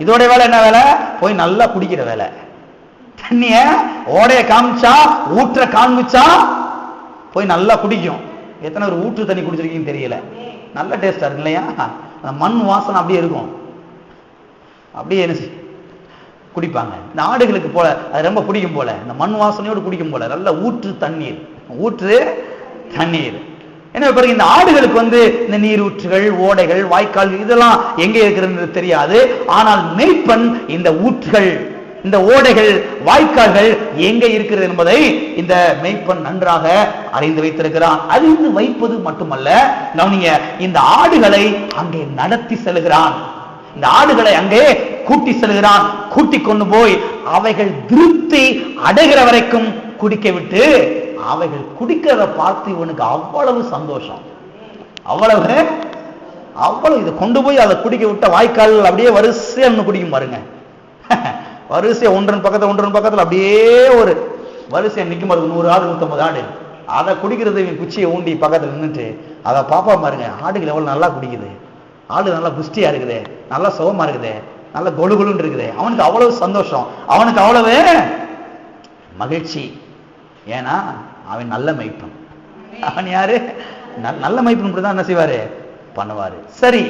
இதோட வேலை என்ன வேலை? போய் நல்லா குடிக்கிற வேலை. தண்ணிய ஓடைய காமிச்சா, ஊற்ற காமிச்சா போய் நல்லா குடிக்கும். எத்தனை ஒரு ஊற்று தண்ணி குடிச்சிருக்கீங்கன்னு தெரியல, நல்ல டேஸ்டா இருக்கு இல்லையா? அந்த மண் வாசனை அப்படியே இருக்கும், அப்படியே என்ன குடிப்பாங்க. இந்த ஆடுகளுக்கு போல அது ரொம்ப பிடிக்கும் போல, இந்த மண் வாசனையோடு குடிக்கும் போல நல்ல ஊற்று தண்ணீர். என்ன பிறகு இந்த ஆடுகளுக்கு இந்த நீரூற்றுகள், ஓடைகள், வாய்க்கால்கள் இதெல்லாம் எங்கே இருக்கிறது தெரியாது. ஆனால் மெய்ப்பன் இந்த ஊற்றுகள், இந்த ஓடைகள், வாய்க்கால்கள் எங்கே இருக்கிறது என்பதை இந்த மெய்ப்பன் நன்றாக அறிந்து வைத்திருக்கிறான். அறிந்து வைப்பது மட்டுமல்ல, நீங்க இந்த ஆடுகளை அங்கே நடத்தி செல்கிறான். இந்த ஆடுகளை அங்கே கூட்டி செல்கிறான். கூட்டி கொண்டு போய் அவைகள் திருப்தி அடைகிற வரைக்கும் குடிக்க விட்டு, அவைகள் குடிக்கிறத பார்த்து இவனுக்கு அவ்வளவு சந்தோஷம், அவ்வளவு இதை கொண்டு போய் அதை குடிக்க விட்ட வாய்க்கால் அப்படியே வரிசையா குடிக்கும் பாருங்க. வரிசையா ஒன்றன் பக்கத்துல அப்படியே ஒரு வரிசையா நிற்கும் பாருங்க. 100 ஆடு 150 ஆடு. அதை குடிக்கிறது இவன் குச்சியை ஊண்டி பக்கத்துல நின்றுட்டு அதை பாப்பா பாருங்க. ஆடுகள் எவ்வளவு நல்லா குடிக்குது, ஆடு நல்லா புஷ்டியா இருக்குது, நல்லா சுகமா இருக்குது, நல்லா கொழுகுலுன்னு இருக்குது. அவனுக்கு அவ்வளவு சந்தோஷம், அவனுக்கு அவ்வளவு மகிழ்ச்சி. ஏன்னா அவன் நல்ல மெய்ப்பன். அவன் யாரு? நல்ல மெய்ப்பன் தான் என்ன செய்வாரு? பண்ணுவாரு. சரி,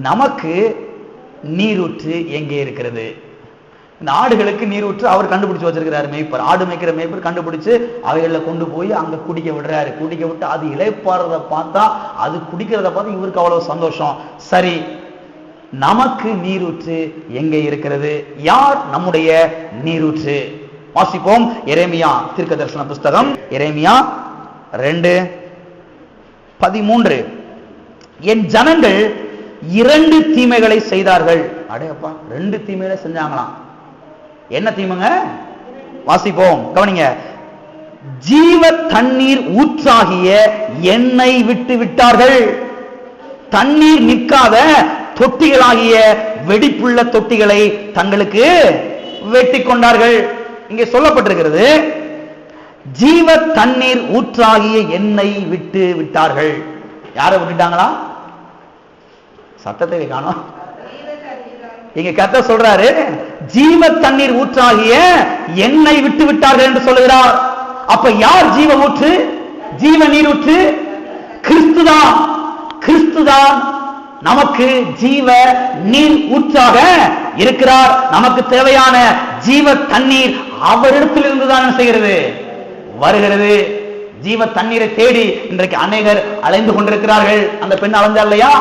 நமக்கு நீரூற்று எங்கே இருக்கிறது? இந்த ஆடுகளுக்கு நீரூற்று அவர் கண்டுபிடிச்சு வச்சிருக்கிறாரு மேய்ப்பர். ஆடு மேய்க்கிற மேய்ப்பர் கண்டுபிடிச்சு அவைகளை கொண்டு போய் அங்க குடிக்க விடுறாரு. குடிக்க விட்டு அது இளைப்பாறத பார்த்தா, அது குடிக்கிறத பார்த்து இவருக்கு அவ்வளவு சந்தோஷம். சரி, நமக்கு நீரூற்று எங்கே இருக்கிறது? யார் நம்முடைய நீரூற்று? வாசிப்போம். எரேமியா தீர்க்க தரிசன புஸ்தகம், எரேமியா 2:13. என் ஜனங்கள் 2 தீமைகளை செய்தார்கள். அடேப்பா, 2 தீமைகளை செஞ்சாங்களாம். என்ன தீமைங்க? வாசிப்போம், கவனிங்க. ஜீவ தண்ணீர் ஊற்றாகிய எண்ணெய் விட்டு விட்டார்கள். தண்ணீர் நிற்காத தொட்டிகளாகிய வெடிப்புள்ள தொட்டிகளை தங்களுக்கு வெட்டி கொண்டார்கள். இங்கே சொல்லப்பட்டிருக்கிறது, ஜீவ தண்ணீர் ஊற்றாகிய எண்ணெய் விட்டு விட்டார்கள். யாரை விட்டுட்டாங்களா? சத்தத்தை காணோம். இங்க கர்த்தர் சொல்றாரு, ஜீவ தண்ணீர் ஊற்றாகிய எண்ணெய் விட்டு விட்டார்கள் என்று சொல்லுகிறார். அப்ப யார் ஜீவ ஊற்று, ஜீவ நீர் ஊற்று? கிறிஸ்துதான். கிறிஸ்துதான் நமக்கு ஜீவ நீர் ஊற்றாக இருக்கிறார். நமக்கு தேவையான ஜீவ தண்ணீர் அவரிடத்தில் இருந்துதான் செய்கிறது, வருகிறது. ஜீவ தண்ணீரை தேடி இன்றைக்கு அநேகர் அலைந்து கொண்டிருக்கிறார்கள். அந்த பெண் அலைஞ்சா இல்லையா?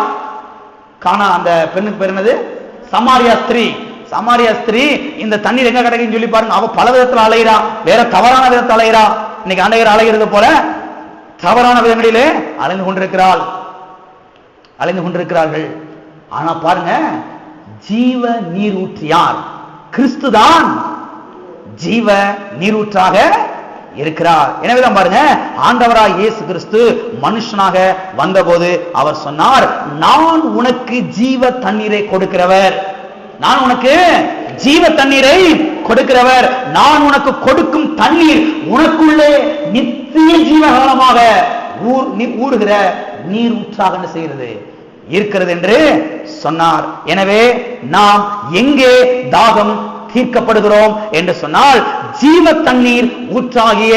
காணா அந்த பெண்ணுக்கு பேர் என்னது? சமாரியா ஸ்திரீ. சமாரியா ஸ்திரீ இந்த தண்ணீர் எங்க கிடைக்குன்னு சொல்லி பாருங்க. அவ பல விதத்தில் அலைகிறா, வேற தவறான விதத்தில் அலைகிறா. இன்னைக்கு அநேகர் அலைகிறது போல தவறான விதங்களிலே அலைந்து கொண்டிருக்கிறாள், அலைந்து கொண்டிருக்கிறார்கள். ஆனா பாருங்க, ஜீவ நீரூற்று யார்? கிறிஸ்துதான் ஜீவ நீரூற்றாக இருக்கிறார். எனவேதான் பாருங்க, ஆண்டவராய் இயேசு கிறிஸ்து மனுஷனாக வந்தபோது அவர் சொன்னார், நான் உனக்கு ஜீவ தண்ணீரை கொடுக்கிறவர், நான் உனக்கு ஜீவ தண்ணீரை கொடுக்கிறவர், நான் உனக்கு கொடுக்கும் தண்ணீர் உனக்குள்ளே நித்திய ஜீவகாலமாக ஊறுகிற நீர் ஊற்றாக என்ன செய்கிறது, இருக்கிறது என்று சொன்னார். எனவே நாம் எங்கே தாகம் தீர்க்கப்படுகிறோம் என்று சொன்னால், ஜீவ தண்ணீர் ஊற்றாகிய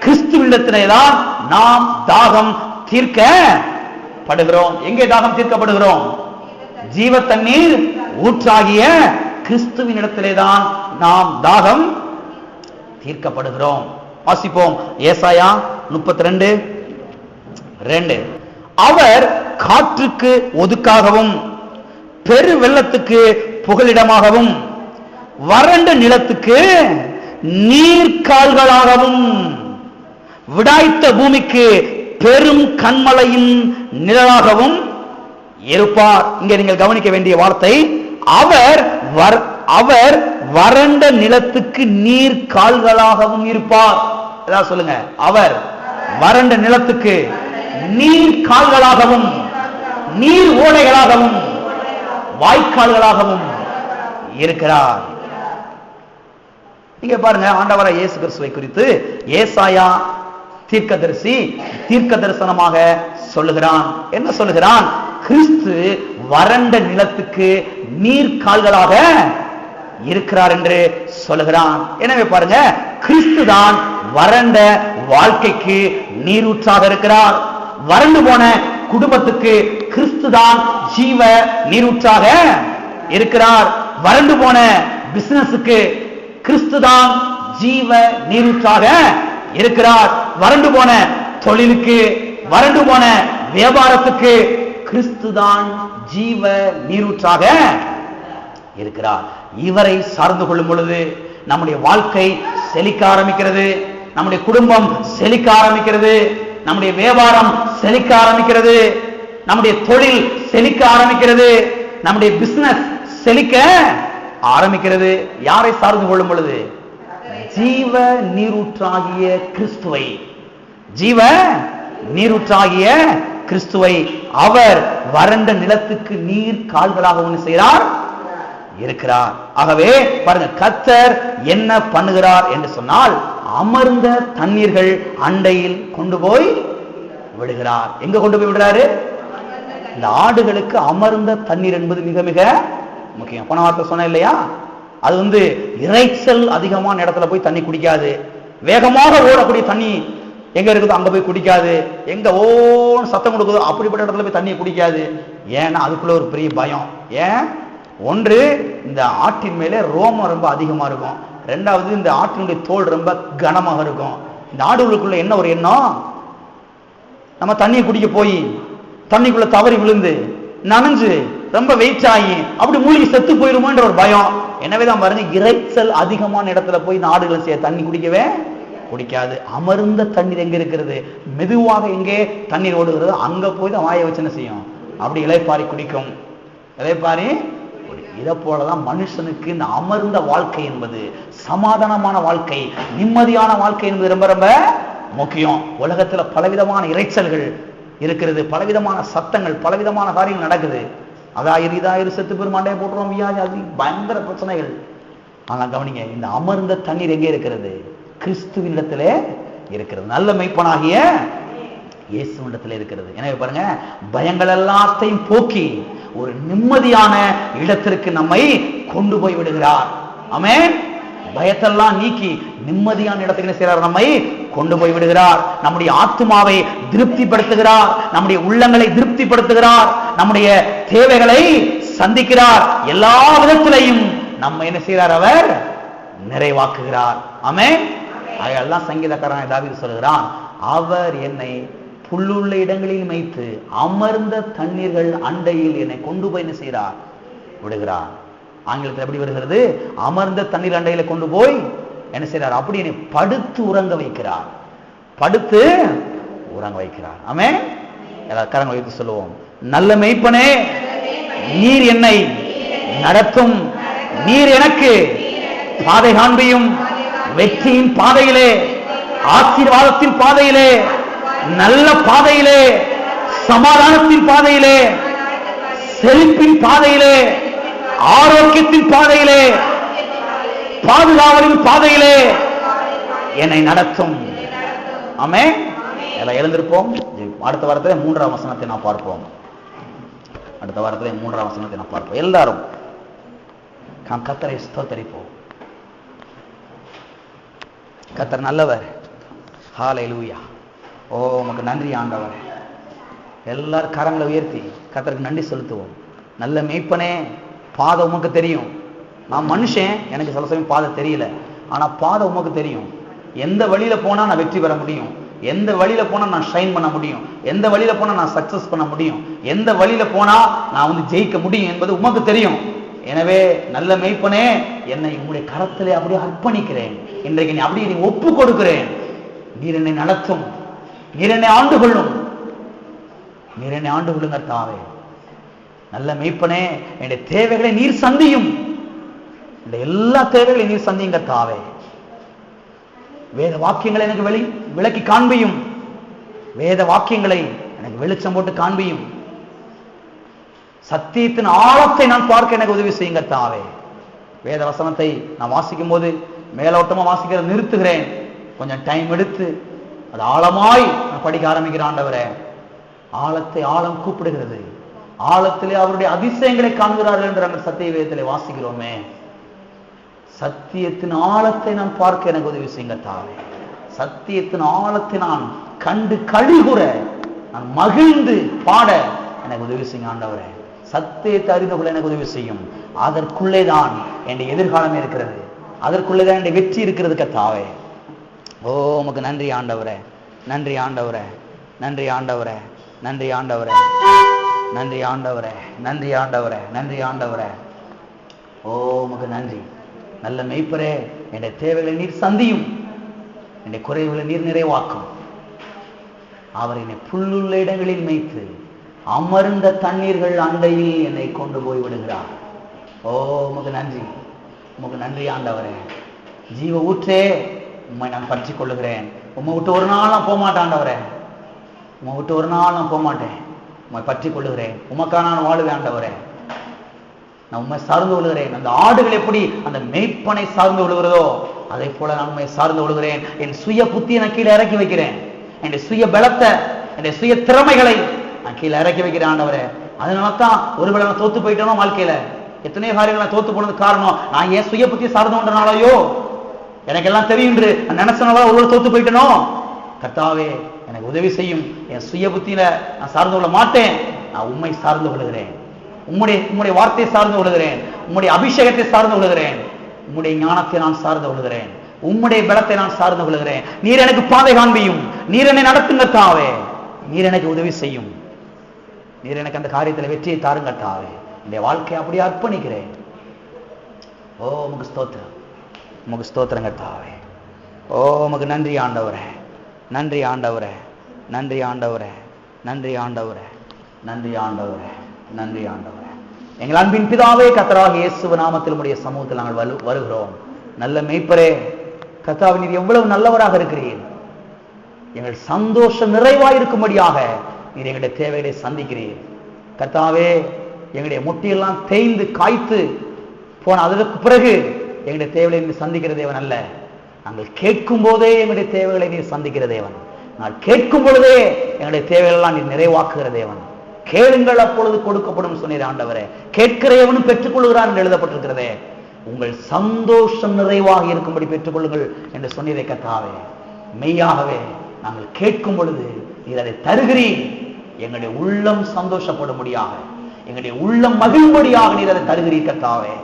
கிறிஸ்துவிடத்திலேதான் நாம் தாகம் தீர்க்கப்படுகிறோம். எங்கே தாகம் தீர்க்கப்படுகிறோம்? ஜீவ தண்ணீர் ஊற்றாகிய கிறிஸ்துவின் இடத்திலேதான் நாம் தாகம் தீர்க்கப்படுகிறோம். வாசிப்போம் ஏசாயா 32:2. அவர் காற்றுக்கு ஒதுக்காகவும் பெரு வெள்ளத்துக்கு புகலிடமாகவும் வறண்ட நிலத்துக்கு நீர்கால்களாகவும் விடாய்த்த பூமிக்கு பெரும் கண்மலையின் நிழலாகவும் இருப்பார். இங்கே நீங்கள் கவனிக்க வேண்டிய வார்த்தை, அவர் வறண்ட நிலத்துக்கு நீர் கால்களாகவும் இருப்பார். ஏதாவது சொல்லுங்க, அவர் வறண்ட நிலத்துக்கு நீர் கால்களாகவும் நீர் ஓடைகளாகவும் வாய்க்கால்களாகவும் இருக்கிறார். இங்க பாருங்க, ஆண்டவராய் இயேசு கிறிஸ்துவை குறித்து ஏசாயா தீர்க்கதரிசி தீர்க்க தரிசனமாக சொல்லுகிறான். என்ன சொல்லுகிறான்? கிறிஸ்து வறண்ட நிலத்துக்கு நீர் கால்களாக இருக்கிறார் என்று சொல்லுகிறான். எனவே பாருங்க, கிறிஸ்து தான் வறண்ட வாழ்க்கைக்கு நீரூற்றாக இருக்கிறார். வறண்டு போன குடும்பத்துக்கு கிறிஸ்து தான் ஜீவ நீரூற்றாக இருக்கிறார். வறண்டு போன பிசினஸுக்கு கிறிஸ்து தான் ஜீவ நீரூற்றாக இருக்கிறார். வறண்டு போன தொழிலுக்கு, வறண்டு போன வியாபாரத்துக்கு கிறிஸ்து தான் ஜீவ நீரூற்றாக இருக்கிறார். இவரை சார்ந்து கொள்ளும் பொழுது நம்முடைய வாழ்க்கை செழிக்க ஆரம்பிக்கிறது, நம்முடைய குடும்பம் செழிக்க ஆரம்பிக்கிறது, நம்முடைய வியாபாரம் செழிக்க ஆரம்பிக்கிறது, நம்முடைய தொழில் செழிக்க ஆரம்பிக்கிறது, நம்முடைய பிசினஸ் செழிக்க ஆரம்பிக்கிறது. யாரை சார்ந்து கொள்ளும் பொழுது? ஜீவ நீரூற்றாகிய கிறிஸ்துவை, ஜீவ நீரூற்றாகிய கிறிஸ்துவை. அவர் வறண்ட நிலத்துக்கு நீர் கால்களாக ஒன்று செய்கிறார், இருக்கிறார். ஆகவே பாருங்க, கர்த்தர் என்ன பண்ணுகிறார் என்று சொன்னால், அமர்ந்த தண்ணீர்கள் அண்டையில் கொண்டு போய் விடுகிறார். எங்க கொண்டு போய் விடுறாரு? இந்த ஆடுகளுக்கு அமர்ந்த தண்ணீர் என்பது மிக மிக முக்கியம். போன வார்த்தை சொன்ன இல்லையா, அது இறைச்சல் அதிகமான இடத்துல போய் தண்ணி குடிக்காது. வேகமாக ஓடக்கூடிய தண்ணி எங்க இருக்குதோ அங்க போய் குடிக்காது. எங்க ஓன்னு சத்தம் கொடுக்குதோ அப்படிப்பட்ட இடத்துல போய் தண்ணியை குடிக்காது. ஏன்னா அதுக்குள்ள ஒரு பெரிய பயம். ஏன்? ஒன்று, இந்த ஆட்டின் மேலே ரோமம் ரொம்ப அதிகமா இருக்கும். ரெண்டாவது, இந்த ஆட்டினுடைய தோல் ரொம்ப கனமாக இருக்கும். இந்த ஆடுகளுக்குள்ள என்ன ஒரு எண்ணம், நம்ம தண்ணியை குடிக்க போய் தண்ணிக்குள்ள தவறி விழுந்து நனைஞ்சு ரொம்ப வெயிட் ஆகி அப்படி மூழ்கி செத்து போயிருமோன்ற ஒரு பயம். எனவேதான் பாருங்க, இறைச்சல் அதிகமான இடத்துல போய் இந்த ஆடுகள் தண்ணி குடிக்கவே குடிக்காது. அமர்ந்த தண்ணீர் எங்க இருக்கிறது, மெதுவாக எங்கே தண்ணீர் ஓடுகிறது அங்க போய் தான் வாயை வச்சு என்ன செய்யும், அப்படி இலைப்பாரி குடிக்கும். இலைப்பாரி இதை போலதான் மனுஷனுக்கு இந்த அமர்ந்த வாழ்க்கை என்பது, சமாதானமான வாழ்க்கை, நிம்மதியான வாழ்க்கை என்பது ரொம்ப ரொம்ப முக்கியம். உலகத்துல பலவிதமான இறைச்சல்கள் இருக்கிறது, பலவிதமான சத்தங்கள், பலவிதமான காரியங்கள் நடக்குது. அதாயிரு இதாயிரு செத்து பெருமாண்டே போட்டுறோம், வியாதி, பயங்கர பிரச்சனைகள். ஆனா கவனிங்க, இந்த அமர்ந்த தண்ணீர் எங்கே இருக்கிறது? கிறிஸ்துவினிடத்திலே இருக்கிறது. நல்ல மெய்ப்பனாகிய இயேசுவினிடத்திலே இருக்கிறது. எனவே பாருங்க, பயங்கள் எல்லாத்தையும் போக்கி ஒரு நிம்மதியான இடத்திற்கு நம்மை கொண்டு போய் விடுகிறார். ஆமென். பயத்தெல்லாம் நீக்கி நிம்மதியான இடத்துக்கு செய்கிறார், நம்மை கொண்டு போய் விடுகிறார். நம்முடைய ஆத்துமாவை திருப்திப்படுத்துகிறார், நம்முடைய உள்ளங்களை திருப்திப்படுத்துகிறார், நம்முடைய தேவைகளை சந்திக்கிறார். எல்லா விதத்திலையும் நம்ம என்ன செய்கிறார்? அவர் நிறைவாக்குகிறார். ஆமென். அதெல்லாம் சங்கீதக்காரன் தாவீது சொல்கிறான், அவர் என்னை புல்லுள்ள இடங்களில் மேய்த்து அமர்ந்த தண்ணீர்கள் அண்டையில் என்னை கொண்டு போய் என்ன செய்கிறார்? விடுகிறார். ஆங்கிலத்தில் எப்படி வருகிறது? அமர்ந்த தண்ணீர் அண்டையில கொண்டு போய் என்ன செய்கிறார்? அப்படி என்னை படுத்து உறங்க வைக்கிறார். படுத்து உறங்க வைக்கிறார். ஆமென். எல்லாரும் கரங்களை வைத்து சொல்லுவோம், நல்ல மேய்ப்பனே, நீர் என்னை நடத்தும், நீர் எனக்கு பாதை காண்பியும், வெற்றியின் பாதையிலே, ஆசீர்வாதத்தின் பாதையிலே, நல்ல பாதையிலே, சமாதானத்தின் பாதையிலே, செழிப்பின் பாதையிலே, ஆரோக்கியத்தின் பாதையிலே, பாதுகாவலின் பாதையிலே என்னை நடத்தும். ஆமென். எல்லாம் எழுந்திருப்போம். அடுத்த வாரத்திலே 3ஆம் வசனத்தை நாம் பார்ப்போம். அடுத்த வாரத்திலே 3ஆம் வசனத்தை நாம் பார்ப்போம். எல்லாரும் கர்த்தரை ஸ்தோத்திரிப்போம். கர்த்தர் நல்லவர். ஹல்லேலூயா. ஓ உமக்கு நன்றி ஆண்டவர். எல்லாரும் கரங்களை உயர்த்தி கர்த்தருக்கு நன்றி செலுத்துவோம். நல்ல மேய்ப்பனே, பாதை உமக்கு தெரியும். நான் மனுஷன், எனக்கு சில சமயம் பாதை தெரியல. ஆனா பாதை உமக்கு தெரியும். எந்த வழியில போனா நான் வெற்றி பெற முடியும், எந்த வழியில போனா நான் ஷைன் பண்ண முடியும், எந்த வழியில போனா நான் சக்சஸ் பண்ண முடியும், எந்த வழியில போனா நான் ஜெயிக்க முடியும் என்பது உமக்கு தெரியும். எனவே நல்ல மேய்ப்பனே, என்னை உங்களுடைய கரத்திலே அப்படியே அர்ப்பணிக்கிறேன். இன்றைக்கு நீ அப்படியே ஒப்பு கொடுக்கிறேன். நீர் என்னை நடத்தும், நீர் என்னை ஆண்டு கொள்ளும், நீர் என்னை ஆண்டு கொள்ளுங்க தாவே. நல்ல மேய்ப்பனே, என்னுடைய தேவைகளை நீர் சந்தியும், என்னுடைய எல்லா தேவைகளையும் நீர் சந்தியுங்க தாவே. வேத வாக்கியங்களை எனக்கு விளக்கி காண்பியும், வேத வாக்கியங்களை எனக்கு வெளிச்சம் போட்டு காண்பியும். சத்தியத்தின் ஆழத்தை நான் பார்க்க எனக்கு உதவி செய்யுங்க தாவே. வேத வசனத்தை நான் வாசிக்கும் போது மேலோட்டமா வாசிக்கிற நிறுத்துகிறேன். கொஞ்சம் டைம் எடுத்து அது ஆழமாய் நான் படிக்க ஆரம்பிக்கிறேன். ஆண்டவரே, ஆழத்தை ஆழம் கூப்பிடுகிறது. ஆழத்திலே அவருடைய அதிசயங்களை காண்கிறார்கள் என்று நாங்கள் சத்திய வேதத்திலே வாசிக்கிறோமே. சத்தியத்தின் ஆழத்தை நான் பார்க்க எனக்கு உதவி செய்யுங்க தாவே. சத்தியத்தின் ஆழத்தை நான் கண்டு கழிகுற, நான் மகிழ்ந்து பாட எனக்கு உதவி செய்யுங்க ஆண்டவரே. சத்தியத்தை அறிந்து கொள்ள எனக்கு உதவி செய்யும். அதற்குள்ளேதான் என்னுடைய எதிர்காலம் இருக்கிறது, அதற்குள்ளேதான் என்னுடைய வெற்றி இருக்கிறது கர்த்தாவே. ஓ உமக்கு நன்றி ஆண்டவரே, நன்றி ஆண்டவரே, நன்றி ஆண்டவரே, நன்றி ஆண்டவரே, நன்றி ஆண்டவரே, நன்றி ஆண்டவரே, நன்றி ஆண்டவரே. ஓ உமக்கு நன்றி. நல்ல மெய்ப்பரே, என்னுடைய தேவைகளை நீர் சந்தியும், என்னுடைய குறைவுகளை நீர் நிறைவாக்கும். அவர் என்னை புல்லுள்ள இடங்களில் மேய்த்து அமர்ந்த தண்ணீர்கள் அண்டையில் என்னை கொண்டு போய் விடுகிறார். ஓ உமக்கு நன்றி, உமக்கு நன்றி ஆண்டவரே. ஜீவ ஊற்றே, உம்மை நான் பற்றி கொள்ளுகிறேன். உம்மை விட்டு ஒரு நாள் நான் போக மாட்டேன் ஆண்டவரே, உம்மை விட்டு ஒரு நாள் நான் போக மாட்டேன். உம்மை பற்றி கொள்ளுகிறேன். உமக்காக நான் வாழுவேன் ஆண்டவரே. நான் உண்மை சார்ந்து கொள்கிறேன். அந்த ஆடுகள் எப்படி அந்த மேய்ப்பனை சார்ந்து கொள்கிறதோ அதை போல நான் உண்மை சார்ந்து கொள்கிறேன். என் சுய புத்தியை நான் கீழே இறக்கி வைக்கிறேன். என்னுடைய சுய பலத்தை, என்னுடைய சுய திறமைகளை நான் கீழே இறக்கி வைக்கிறேன் ஆண்டவரே. அதனாலதான் ஒருவேளை நான் தோத்து போயிட்டேனோ, வாழ்க்கையில எத்தனையோ காரியங்கள் நான் தோத்து போனது காரணம் நான் என் சுய புத்தியை சார்ந்து கொண்டனாலயோ, எனக்கு எல்லாம் தெரியும் என்று நினைச்சனால ஒருவேளை தோத்து போயிட்டனோ. கர்த்தாவே எனக்கு உதவி செய்யும். என் சுய புத்தியில நான் சார்ந்து கொள்ள மாட்டேன். நான் உண்மை சார்ந்து கொள்கிறேன். உம்முடைய வார்த்தையை சார்ந்து கொள்கிறேன். உம்முடைய அபிஷேகத்தை சார்ந்து கொள்கிறேன். உம்முடைய ஞானத்தை நான் சார்ந்து கொள்கிறேன். உம்முடைய பலத்தை நான் சார்ந்து கொள்கிறேன். நீர் எனக்கு பாதை காண்பியும், நீர் என்னை நடத்துங்க தாவே. நீர் எனக்கு உதவி செய்யும். நீர் எனக்கு அந்த காரியத்தில் வெற்றியை தாருங்க தாவே. என்னுடைய வாழ்க்கையை அப்படியே அர்ப்பணிக்கிறேன். ஓ உமக்கு ஸ்தோத்திரம், உமக்கு ஸ்தோத்திரங்க தாவே. ஓ உமக்கு நன்றி ஆண்டவரே, நன்றி ஆண்டவரே, நன்றி ஆண்டவரே, நன்றி ஆண்டவரே, நன்றி ஆண்டவரே, நன்றி ஆண்டவரே. எங்கள் அன்பின் பிதாவே, கர்த்தராகிய இயேசு நாமத்தில் உம்முடைய சமூகத்தில் நாங்கள் வருகிறோம். நல்ல மேய்ப்பரே, கர்த்தாவே, நீர் எவ்வளவு நல்லவராக இருக்கிறீர். எங்கள் சந்தோஷம் நிறைவாயிருக்கும்படியாக நீர் எங்களுடைய தேவைகளை சந்திக்கிறீர். கர்த்தாவே, எங்களுடைய முட்டியெல்லாம் தேய்ந்து காய்த்து போன அதற்கு பிறகு எங்களுடைய தேவைகளை நீர் சந்திக்கிற தேவன் அல்ல. நாங்கள் கேட்கும் போதே எங்களுடைய தேவைகளை நீர் சந்திக்கிற தேவன். நாங்கள் கேட்கும் பொழுதே எங்களுடைய தேவைகள் எல்லாம் நீர் நிறைவாக்குகிற தேவன். கேளுங்கள் அப்பொழுது கொடுக்கப்படும் சொன்னீர் ஆண்டவரே. கேட்கிறவனும் பெற்றுக்கொள்கிறான் என்று எழுதப்பட்டிருக்கிறதே. உங்கள் சந்தோஷம் நிறைவாக இருக்கும்படி பெற்றுக்கொள்ளுங்கள் என்று சொன்னீரே கர்த்தாவே. மெய்யாகவே நாங்கள் கேட்கும் பொழுது நீர் அதை தருகிறீர். எங்களுடைய உள்ளம் சந்தோஷப்படும்படியாக, எங்களுடைய உள்ளம் மகிழ்ம்படியாக நீர் அதை தருகிறீர் கர்த்தாவே.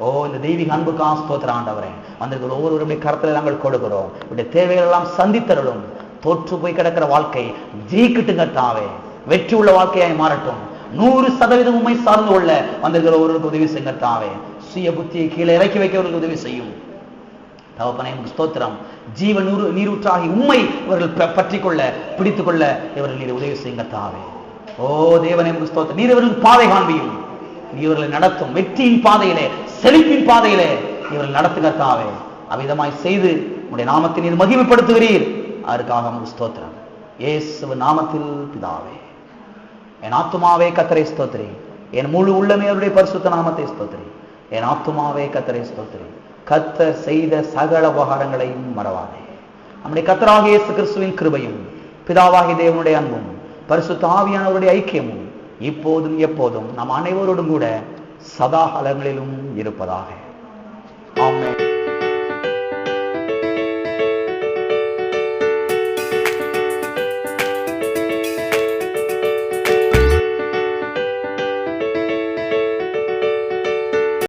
ஓ, இந்த தெய்வீக அன்புக்காக ஸ்தோத்திரம் ஆண்டவரே. வந்திருக்கிற ஒவ்வொருவருடைய கருத்துல நாங்கள் கொடுக்கிறோம். உடைய தேவைகள் எல்லாம் சந்தித்தருளும். தோற்று போய் கிடக்கிற வாழ்க்கை ஜீக்கிட்டும் கர்த்தாவே. வெற்றி உள்ள வாழ்க்கையாய் மாறட்டும். 100% உண்மை சார்ந்து கொள்ள வந்திருக்கிற ஒருவருக்கு உதவி செய்யும் கர்த்தாவே. சுய புத்தியை கீழே இறக்கி வைக்கிறவர்களுக்கு உதவி செய்யும் தகப்பனே. ஸ்தோத்திரம். ஜீவ நீரூற்றாகி உண்மை இவர்கள் பற்றி கொள்ள பிடித்துக் கொள்ள இவர்கள் நீர் உதவி செய்யும் கர்த்தாவே. ஓ தேவனே, ஸ்தோத்திரம். நீர் இவர்களுக்கு பாதை காண்பியும். நீ இவர்களை நடத்தும். வெற்றியின் பாதையிலே, செழிப்பின் பாதையிலே இவர்கள் நடத்து கர்த்தாவே. அவ்விதமாய் செய்து உடைய நாமத்தை நீர் மகிமைப்படுத்துகிறீர். அதற்காக ஸ்தோத்திரம். இயேசுவின் நாமத்தில் பிதாவே. என் ஆத்துமாவே கர்த்தரை ஸ்தோத்திரி. என் முழு உள்ளமே அவருடைய பரிசுத்த நாமத்தை ஸ்தோத்திரி. என் ஆத்துமாவே கர்த்தரை ஸ்தோத்திரி. கர்த்தர் செய்த சகல உபகாரங்களையும் மறவாதே. நம்முடைய கர்த்தராகிய இயேசு கிறிஸ்துவின் கிருபையும் பிதாவாகிய தேவனுடைய அன்பும் பரிசுத்த ஆவியானவருடைய ஐக்கியமும் இப்போதும் எப்போதும் நம் அனைவரோடும் கூட சதா காலங்களிலும் இருப்பதாக. ஆமென்.